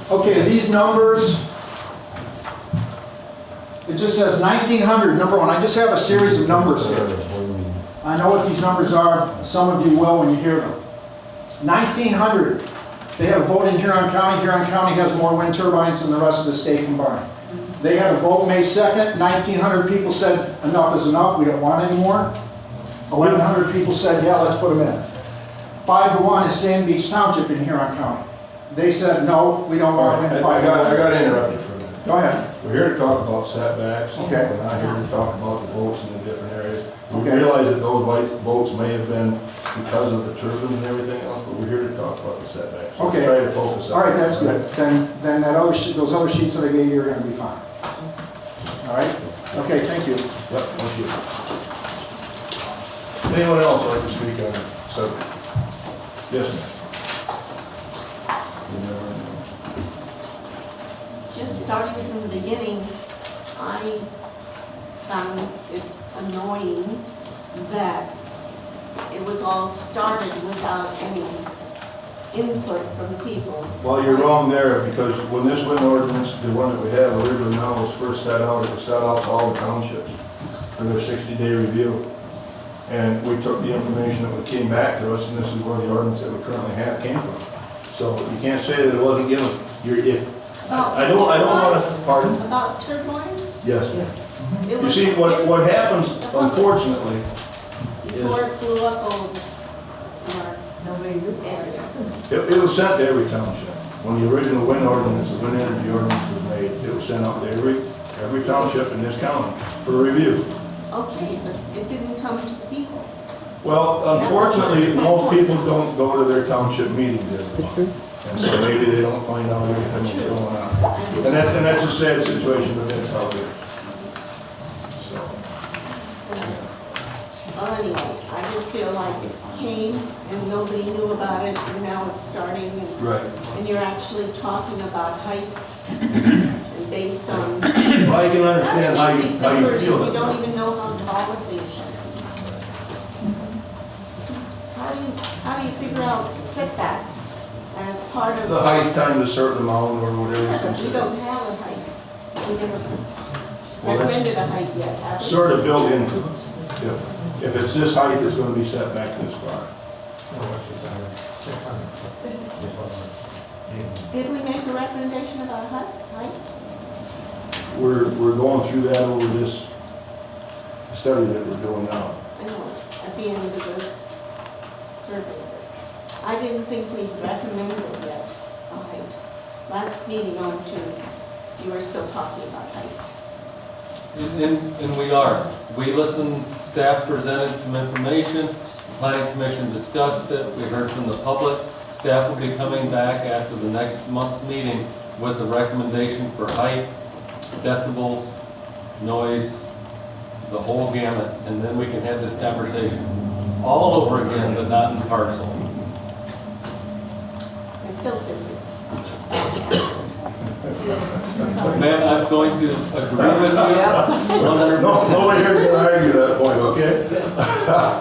Okay, these numbers, it just says 1900, number 1. I just have a series of numbers here. I know what these numbers are. Some of you will when you hear them. 1900, they had a vote in Huron County. Huron County has more wind turbines than the rest of the state combined. They had a vote May 2nd. 1,900 people said enough is enough. We don't want any more. 1,100 people said, yeah, let's put them in. 5-1 is Sand Beach Township in Huron County. They said, no, we don't want them in 5-1. I got to interrupt you for a minute. Go ahead. We're here to talk about setbacks. Okay. We're not here to talk about the votes in the different areas. We Okay. realize that those white votes may have been because of the turbine and everything else, but we're here to talk about the setbacks. So Okay. Try to focus on All right, that. that's good. Then that other those other sheets that I gave you are going to be fine. All right? Okay, thank you. Yep, thank you. Anyone else like to speak on the subject? Yes, ma'am. Just starting from the beginning, I found it annoying that it was all started without any input from the people. Well, you're wrong there, because when this wind ordinance, the one that we have, originally now was first set out, it was set out to all the townships for their 60-day review. And we took the information that came back to us, and this is where the ordinance that we currently have came from. So you can't say that it wasn't given, I don't want to, pardon? About turbines? Yes. It You was- see, what happens, unfortunately, Before it blew up over our area. it was sent to every township. When the original wind ordinance, the wind energy ordinance was made, it was sent out to every township in this county for review. Okay, but it didn't come to the people. Well, unfortunately, most people don't go to their township meetings every month. And so maybe they don't find out everything that's going on. And that's a sad situation, but that's how it is. So, Well, anyway, I just feel like it came and nobody knew about it, and now it's starting, right. and you're actually talking about heights, and based on Well, I can understand how these you numbers, feel. we don't even know how tall the things are. How do you figure out setbacks as part of? The height times a certain amount or whatever you Yeah, but we consider. don't have a height. We never Well, that's recommended a height yet, have we? Sort of built into it. If it's this height, it's going to be set back this far. Did we make a recommendation about height? We're going through that over this study that we're doing now. I know, at the end of the survey. I didn't think we recommended yet a height. Last meeting on to, you were still talking about heights. And we are. We listened, staff presented some information, planning commission discussed it, we heard from the public. Staff will be coming back after the next month's meeting with a recommendation for height, decibels, noise, the whole gamut, and then we can have this conversation all over again, but not in parcel. I still think Ma'am, I'm going to agree with you 100%. Nobody here can argue that point, okay?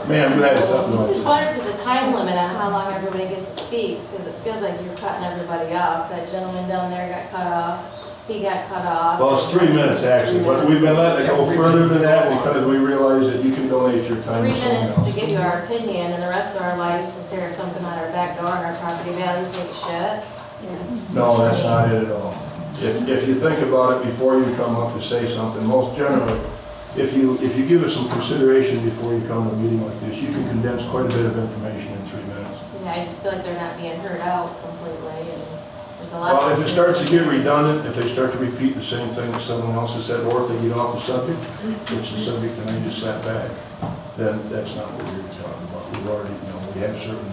Man, you had something I else. just wonder if there's a time limit on how long everybody gets to speak, because it feels like you're cutting everybody off. That gentleman down there got cut off, he got cut off. Well, it's 3 minutes actually, but we've been letting it go further than that because we realize that you can donate your time 3 to someone minutes to else. give you our opinion, and the rest of our lives to stare at something on our back door and our property value takes shit. No, that's not it at all. If you think about it before you come up to say something, most generally, if you give it some consideration before you come to a meeting like this, you can condense quite a bit of information in 3 minutes. Yeah, I just feel like they're not being heard out completely, and there's a lot. Well, if it starts to get redundant, if they start to repeat the same thing that someone else has said, or if they get off the subject, which the subject and I just sat back, then that's not what we're talking about. We've already, we have certain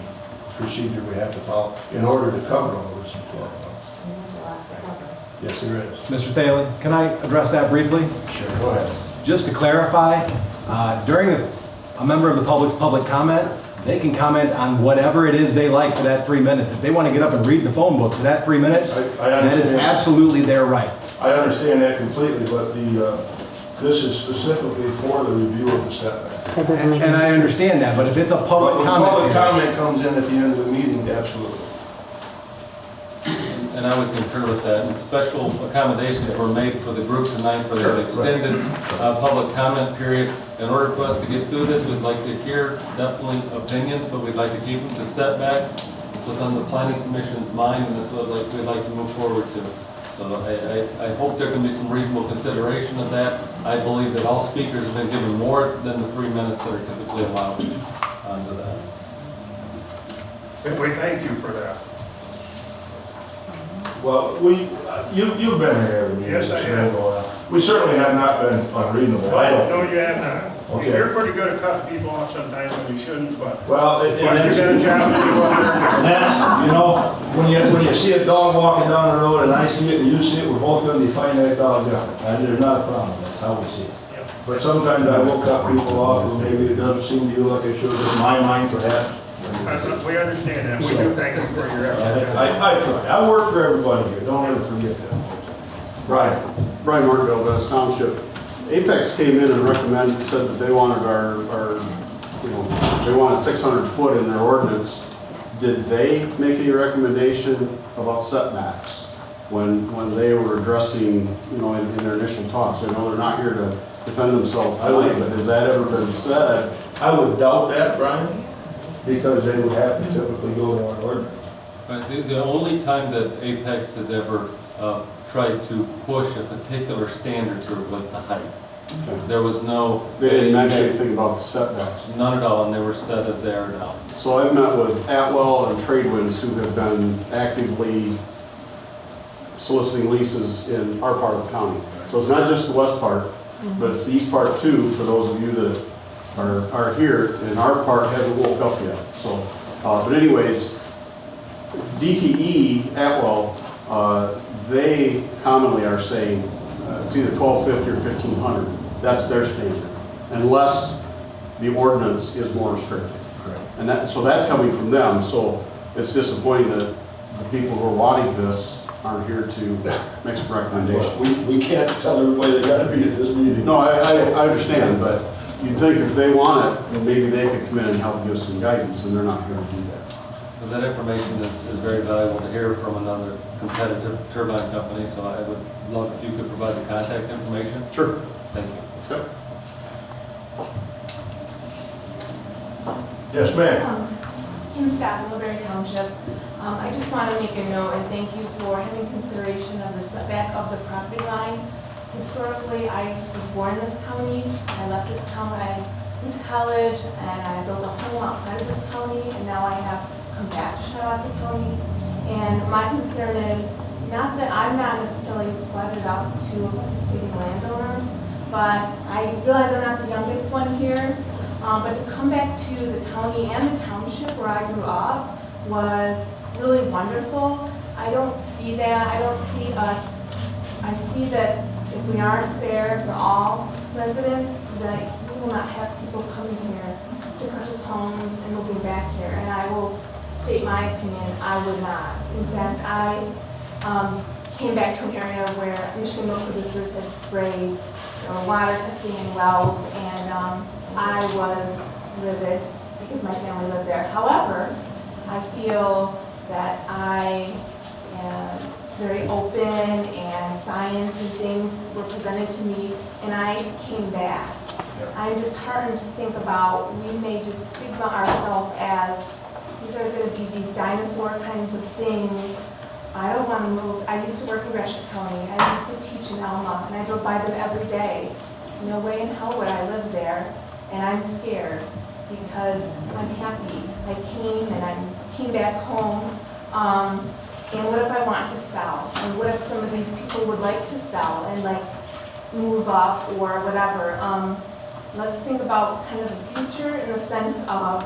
procedure we have to follow in order to cover all this in 12 months. There's a lot to cover. Yes, there is. Mr. Thalen, can I address that briefly? Sure, go ahead. Just to clarify, during a member of the public's public comment, they can comment on whatever it is they like for that 3 minutes. If they want to get up and read the phone book for that 3 minutes, I that is understand. absolutely their right. I understand that completely, but this is specifically for the review of the setback. And I understand that, but if it's a public When comment. public comment comes in at the end of the meeting, absolutely. And I would concur with that. And special accommodations were made for the group tonight for the extended public comment period. In order for us to get through this, we'd like to hear definitely opinions, but we'd like to keep them to setbacks. It's within the planning commission's mind, and that's what we'd like to move forward to. So I hope there can be some reasonable consideration of that. I believe that all speakers have been given more than the 3 minutes that are typically allowed onto that. And we thank you for that. Well, you've been here every meeting. Yes, I have. We certainly have not been unreasonable. I don't. No, you have not. Okay. You're pretty good at cutting people off sometimes when you shouldn't, but. Well, But you got a job to do under. that's, when you see a dog walking down the road and I see it and you see it, we're both gonna be fighting that dog down. And there's not a problem, that's how we see it. Yep. But sometimes I will cut people off and maybe it doesn't seem to you like it should, in my mind perhaps. We understand that. We do thank you for your effort. I try, I work for everybody here, don't ever forget that. Brian? Brian Martville, Venice Township. Apex came in and recommended, said that they wanted they wanted 600 foot in their ordinance. Did they make any recommendation about setbacks when they were addressing, in their initial talks? I know they're not here to defend themselves tonight, but has that ever been said? I would doubt that, Brian, because they would have to typically go to an ordinance. But the only time that Apex has ever tried to push a particular standard through was the height. Okay. There was no... They didn't mention anything about the setbacks. None at all, and they were set as they are now. So I've met with Atwell and Tradewinds who have been actively soliciting leases in our part of the county. So it's not just the west part, but it's the east part too, for those of you that are here, and our part hasn't woke up yet. So, but anyways, DTE, Atwell, they commonly are saying it's either 1250 or 1500. That's their standard, unless the ordinance is more restrictive. And so that's coming from them. So it's disappointing that the people who are wanting this aren't here to make some recommendations. We can't tell everybody they gotta be at this meeting. No, I understand, but you'd think if they want it, then maybe they could come in and help give some guidance, and they're not here to do that. So that information is very valuable to hear from another competitive turbine company, so I would love if you could provide the contact information. Sure. Thank you. Yep. Yes, ma'am. Kim Scott, Millbury Township. I just want to make a note and thank you for having consideration of the setback of the property line. Historically, I was born in this county. I left this county town. I went to college and I built a home outside of this county, and now I have come back to Shiawassee County. And my concern is not that I'm not necessarily wedded up to a participating landowner, but I realize I'm not the youngest one here. But to come back to the county and the township where I grew up was really wonderful. I don't see that. I don't see us. I see that if we aren't fair for all residents, that we will not have people coming here to purchase homes and moving back here. And I will state my opinion, I would not. In fact, I came back to an area where Michigan milk producers had sprayed water testing in wells, and I was livid because my family lived there. However, I feel that I am very open and science and things were presented to me, and I came back. I'm just heartened to think about we may just stigma ourselves as these are going to be these dinosaur kinds of things. I don't want to move. I used to work in Gratiot County. I used to teach in Alma, and I drove by them every day. No way in hell would I live there, and I'm scared because I'm happy. I came and I came back home. And what if I want to sell? And what if some of these people would like to sell and like move up or whatever? Let's think about kind of the future in the sense of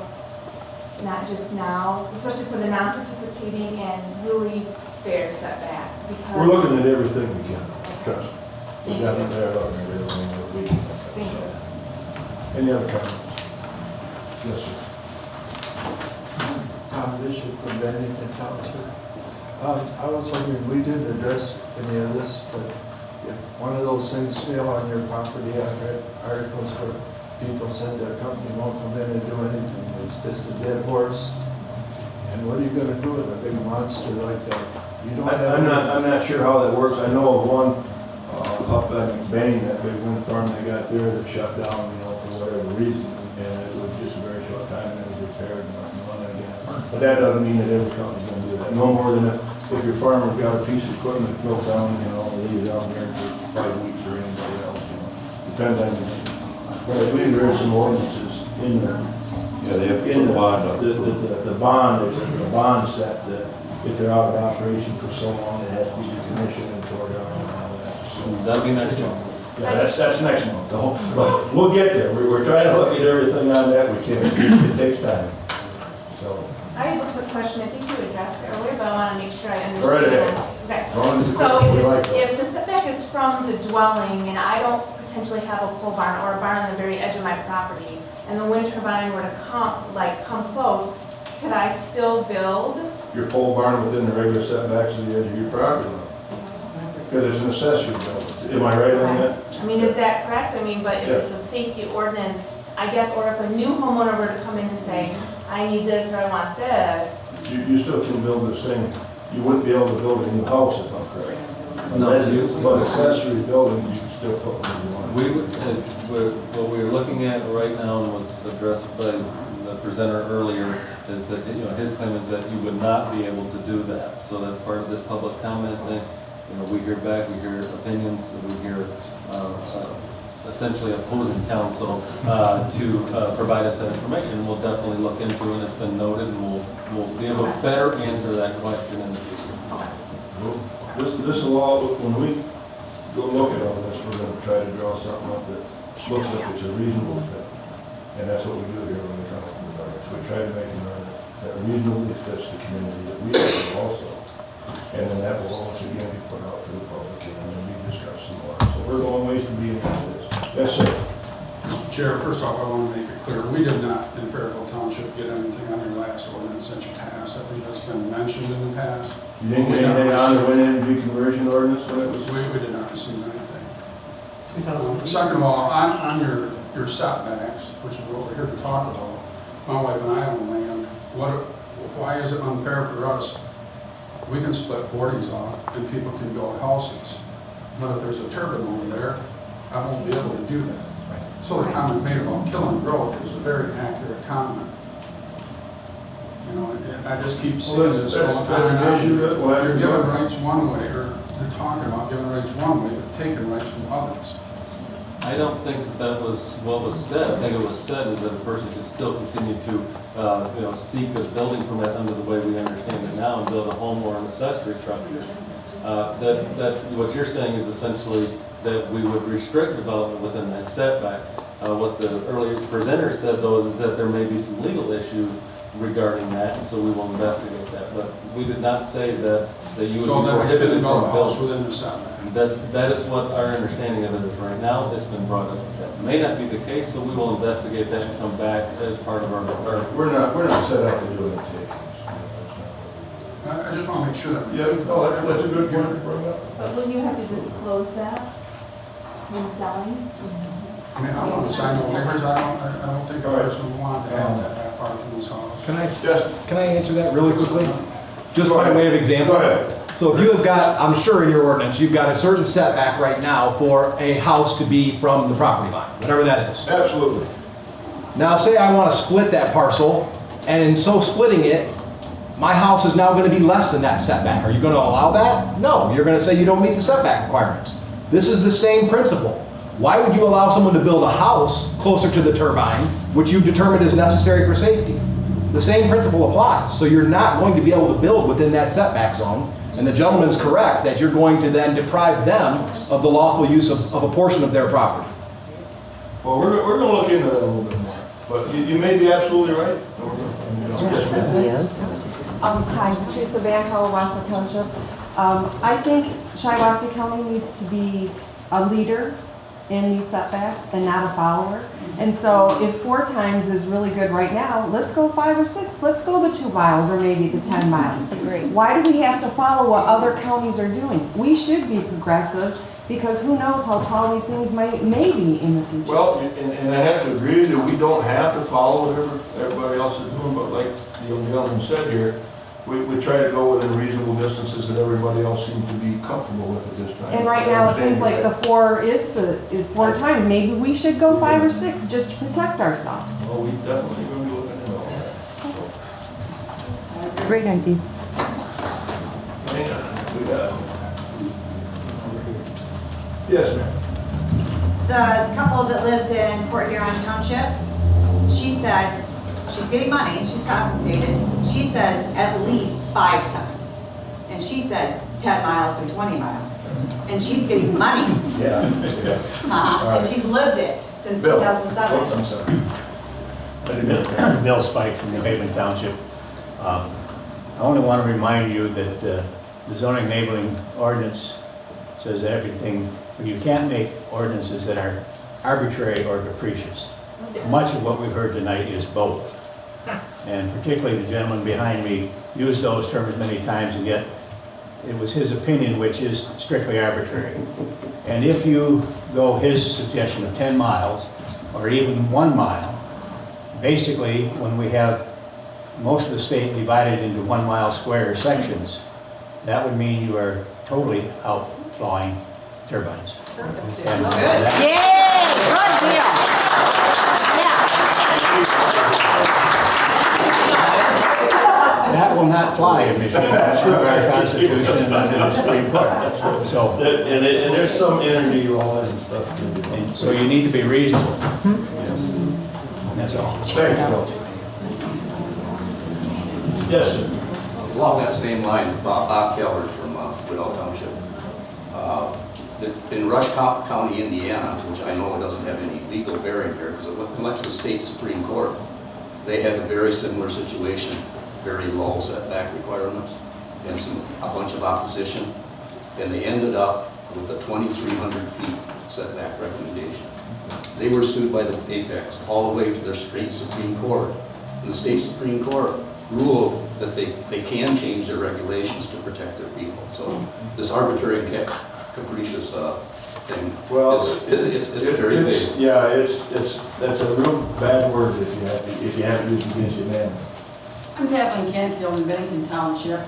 not just now, especially for the non-participating and really fair setbacks. Because We're looking at everything we can, trust me. We definitely are looking at everything that we can. Thank you. Any other comments? Yes, sir. Tom Bishop from Bennington Township. I was wondering, we didn't address any of this, but if one of those things fail on your property, I've read articles where people said their company won't come in and do anything. It's just a dead horse. And what are you gonna do with a big monster like that? You don't have. I'm not sure how that works. I know of one up at McBain, that big wind farm they got there that shut down, for whatever reason, and it was just a very short time, and it was repaired and run again. But that doesn't mean that every company's gonna do that. No more than if your farmer's got a piece of equipment that broke down, and leave it out there for 5 weeks or anybody else, Depends on, but I believe there is some ordinances in there. Yeah, they have In a bond up. the bond, there's a bond set that if they're out of operation for so long, it has to be decommissioned and tore down and all that. So That'll be next month. yeah, that's next month. But we'll get there. We're trying to look at everything on that we can. It takes time. So. I have a quick question. I think you addressed it earlier, but I want to make sure I understand. Right ahead. Okay. So If the setback is from the dwelling and I don't potentially have a pole barn or a barn on the very edge of my property, and the wind turbine were to come close, could I still build? your pole barn within the regular setbacks of the edge of your property line. Because it's an accessory building. Am I right on that? I mean, is that correct? I mean, but if it's a safety ordinance, I guess, or if a new homeowner were to come in and say, I need this or I want this. You still can build the same, you wouldn't be able to build a new house if I'm correct. No. But accessory building, you can still put what you want. What we were looking at right now and was addressed by the presenter earlier is that, his claim is that you would not be able to do that. So that's part of this public comment thing. We hear back, we hear opinions, we hear essentially opposing counsel to provide us that information. We'll definitely look into it. It's been noted, and we'll be able to better answer that question in the future. This will all, when we go look at all this, we're gonna try to draw something up that looks like it's a reasonable fit. And that's what we do here when we come up with our, so we try to make it that reasonably fits the community that we have also. And then that will once again be put out to the public and then be discussed some more. So we're going ways from being into this. Yes, sir. Mr. Chair, first off, I want to make it clear, we did not in Fairfield Township get anything on your last ordinance that you passed. I think that's been mentioned in the past. You didn't get anything on the wind energy conversion ordinance when it was? We did not receive anything. Second of all, on your setbacks, which is what we're here to talk about, my wife and I own land. Why is it unfair for us? We can split 40s off and people can build houses. But if there's a turbine over there, I won't be able to do that. So the comment made about killing growth is a very accurate comment. And I just keep seeing this going on and on. You're giving rights one way, or you're talking about giving rights one way, but taking rights from others. I don't think that was what was said. I think it was said is that a person could still continue to, seek a building permit under the way we understand it now and build a home or an accessory structure. That's what you're saying is essentially that we would restrict development within that setback. What the earlier presenter said though is that there may be some legal issues regarding that, and so we will investigate that. But we did not say that you would So be then we prohibited can build from a house building. within the setback. That is what our understanding of it is right now. It's been brought up. That may not be the case, so we will investigate that and come back as part of our. We're not set up to do anything. I just want to make sure that. Yeah, no, that's a good point to bring up. But will you have to disclose that when selling? I mean, I want to sign the waivers, I don't think a person would want to have that far from his house. Can I answer that really quickly? Just by way of example. Go ahead. So if you have got, I'm sure in your ordinance, you've got a certain setback right now for a house to be from the property line, whatever that is. Absolutely. Now say I want to split that parcel, and in so splitting it, my house is now going to be less than that setback. Are you going to allow that? No, you're going to say you don't meet the setback requirements. This is the same principle. Why would you allow someone to build a house closer to the turbine, which you determined is necessary for safety? The same principle applies. So you're not going to be able to build within that setback zone. And the gentleman's correct that you're going to then deprive them of the lawful use of a portion of their property. Well, we're going to look into that a little bit more. But you may be absolutely right. Hi, Teresa Van, Shiawassee Township. I think Shiawassee County needs to be a leader in these setbacks and not a follower. And so if 4 times is really good right now, let's go 5 or 6. Let's go the 2 miles or maybe the 10 miles. Why do we have to follow what other counties are doing? We should be progressive because who knows how tall these things may be in the future. Well, and I have to agree that we don't have to follow whatever everybody else is doing, but like the young gentleman said here, we try to go within reasonable distances that everybody else seems to be comfortable with at this time. And right now, it seems like the 4 is 4 times. Maybe we should go 5 or 6 just to protect ourselves. Well, we definitely going to be looking into all that. Great idea. Hang on, we got. Yes, ma'am. The couple that lives in Port Huron Township, she said, she's getting money, she's compensated. She says at least 5 times. And she said 10 miles or 20 miles. And she's getting money. Yeah. And she's lived it since Bill. 2007. I'm sorry. Bill Spike from New Haven Township. I only want to remind you that the zoning enabling ordinance says everything, but you can't make ordinances that are arbitrary or capricious. Much of what we've heard tonight is both. And particularly the gentleman behind me used those terms many times, and yet it was his opinion which is strictly arbitrary. And if you go his suggestion of 10 miles or even 1 mile, basically when we have most of the state divided into 1 mile square sections, that would mean you are totally outlawing turbines. And that will not fly in Michigan. That's our Constitution and under the Supreme Court. So, and there's some energy laws and stuff too. and so you need to be reasonable. And that's all. Thank you. Yes, sir. Along that same line, Bob Keller from Woodall Township. In Rush County, Indiana, which I know doesn't have any legal bearing here, because it went to the state Supreme Court, they had a very similar situation, very low setback requirements, and a bunch of opposition, and they ended up with a 2,300 feet setback recommendation. They were sued by the Apex all the way to their state Supreme Court, and the state Supreme Court ruled that they can change their regulations to protect their people. So this arbitrary and capricious thing, well, it's very big. Yeah, that's a real bad word if you have it used against your man. I'm Kathleen Canfield in Bennington Township.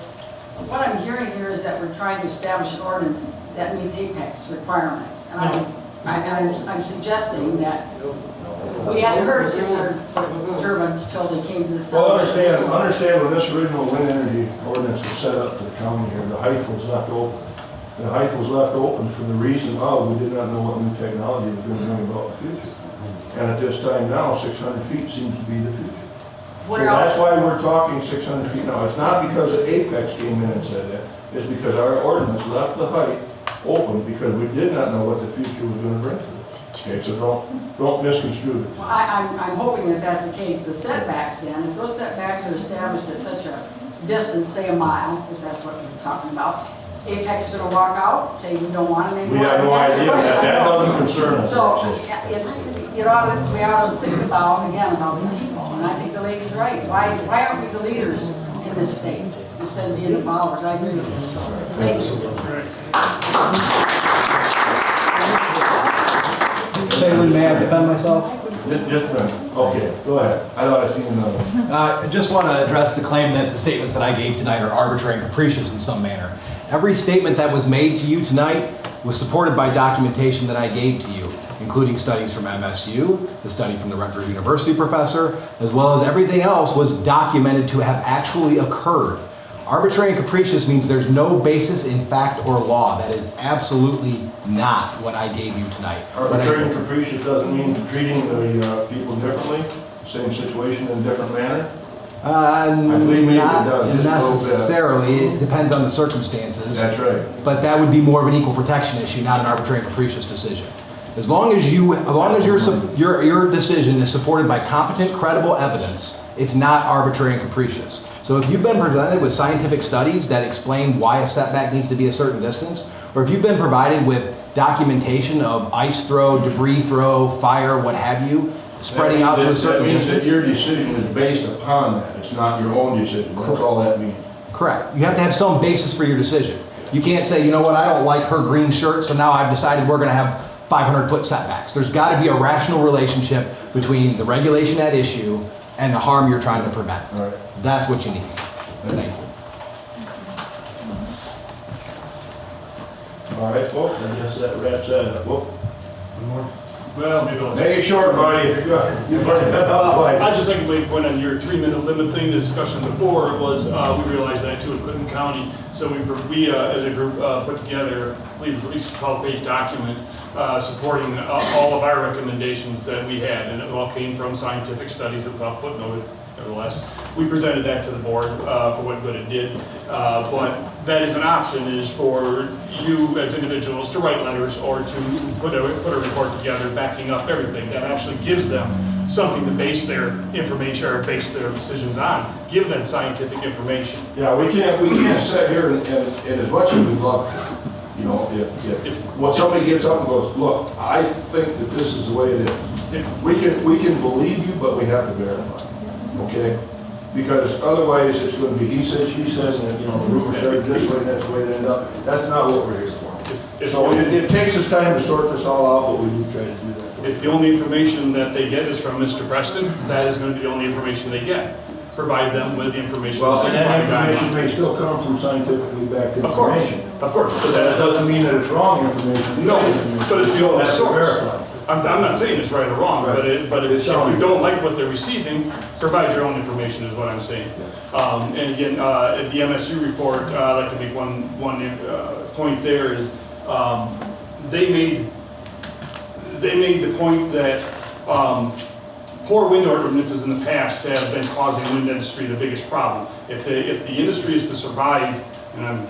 What I'm hearing here is that we're trying to establish an ordinance that meets Apex requirements. And I'm suggesting that we hadn't heard 600 turbines till they came to this township. Well, understand when this original wind energy ordinance was set up for the county here, the height was left open. The height was left open for the reason of, we did not know what new technology was going to bring about in the future. And at this time now, 600 feet seems to be the future. What So else? that's why we're talking 600 feet now. It's not because of Apex came in and said that. It's because our ordinance left the height open because we did not know what the future was going to bring for this. Okay, so don't misconstrue this. Well, I'm hoping that that's the case. The setbacks then, if those setbacks are established at such a distance, say a mile, if that's what you're talking about, Apex is gonna walk out, say you don't want them anymore. We have no That's the idea. question. That doesn't concern us. So, we ought to think about, again, about the people, and I think the lady's right. Why aren't we the leaders in this state instead of being the followers? I agree with you. Thank you. Taylor, may I defend myself? Just a minute. Okay, go ahead. I thought I seen another one. I just want to address the claim that the statements that I gave tonight are arbitrary and capricious in some manner. Every statement that was made to you tonight was supported by documentation that I gave to you, including studies from MSU, the study from the Rutgers University professor, as well as everything else was documented to have actually occurred. Arbitrary and capricious means there's no basis in fact or law. That is absolutely not what I gave you tonight. Arbitrary and capricious doesn't mean treating the people differently, same situation in a different manner? I believe maybe it does, just a little bit. Necessarily, it depends on the circumstances. That's right. But that would be more of an equal protection issue, not an arbitrary and capricious decision. As long as your decision is supported by competent, credible evidence, it's not arbitrary and capricious. So if you've been presented with scientific studies that explain why a setback needs to be a certain distance, or if you've been provided with documentation of ice throw, debris throw, fire, what have you, spreading out to a certain distance. That means that your decision is based upon that. It's not your own decision. That's all that means. Correct. You have to have some basis for your decision. You can't say, you know what, I don't like her green shirt, so now I've decided we're going to have 500-foot setbacks. There's got to be a rational relationship between the regulation at issue and the harm you're trying to prevent. All right. That's what you need. Thank you. All right, folks, I guess that wraps that up. Whoop. One more? Well, maybe I'll. Make it short, buddy, if you're good. I'd just like to make a point on your 3-minute limit thing. The discussion before was, we realized that too in Clinton County. So we as a group, put together, I believe it's at least a 12-page document, supporting all of our recommendations that we had. And it all came from scientific studies that was all footnoted, nevertheless. We presented that to the board for what good it did. But that is an option, is for you as individuals to write letters or to put a report together backing up everything. That actually gives them something to base their information or base their decisions on. Give them scientific information. Yeah, we can't sit here and as much as we'd love to, you know, if when somebody gets up and goes, look, I think that this is the way it is. We can believe you, but we have to verify, okay? Because otherwise it's going to be he says, she says, and you know, the rumor started this way, and that's the way it ended up. That's not what we're here for. So it takes us time to sort this all out, but we do try to do that. If the only information that they get is from Mr. Preston, that is going to be the only information they get. Provide them with the information. Well, and that information may still come from scientifically backed information. Of course. But that doesn't mean that it's wrong information. No, but it's the only source. Verify. I'm not saying it's right or wrong, but if you don't like what they're receiving, provide your own information is what I'm saying. And again, at the MSU report, I'd like to make one point there is, they made the point that poor wind ordinances in the past have been causing the wind industry the biggest problem. If the industry is to survive, and I'm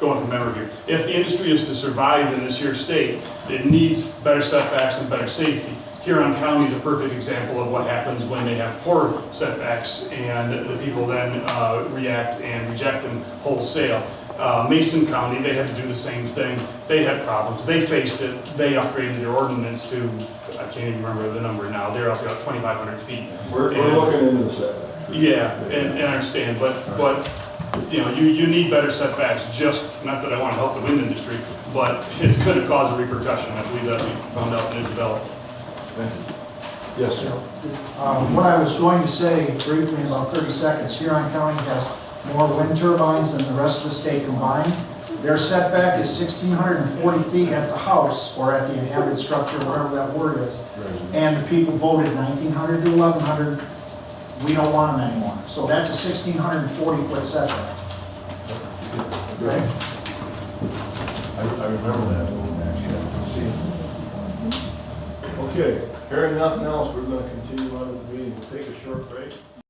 going from memory here, if the industry is to survive in this here state, it needs better setbacks and better safety. Huron County is a perfect example of what happens when they have poor setbacks and the people then react and reject them wholesale. Mason County, they had to do the same thing. They had problems. They faced it. They upgraded their ordinance to, I can't even remember the number now, they're up to about 2,500 feet. We're looking into the setback. Yeah, and I understand, but you know, you need better setbacks, just, not that I want to help the wind industry, but it's going to cause a repercussion. I believe that we found out in Isabella. Thank you. Yes, sir. What I was going to say briefly in about 30 seconds, Huron County has more wind turbines than the rest of the state combined. Their setback is 1,640 feet at the house or at the inhabited structure, whatever that word is. And the people voted 1,900 to 1,100. We don't want them anymore. So that's a 1,640 foot setback. Okay? I remember that, actually. Okay, hearing nothing else, we're gonna continue on with the meeting. We'll take a short break.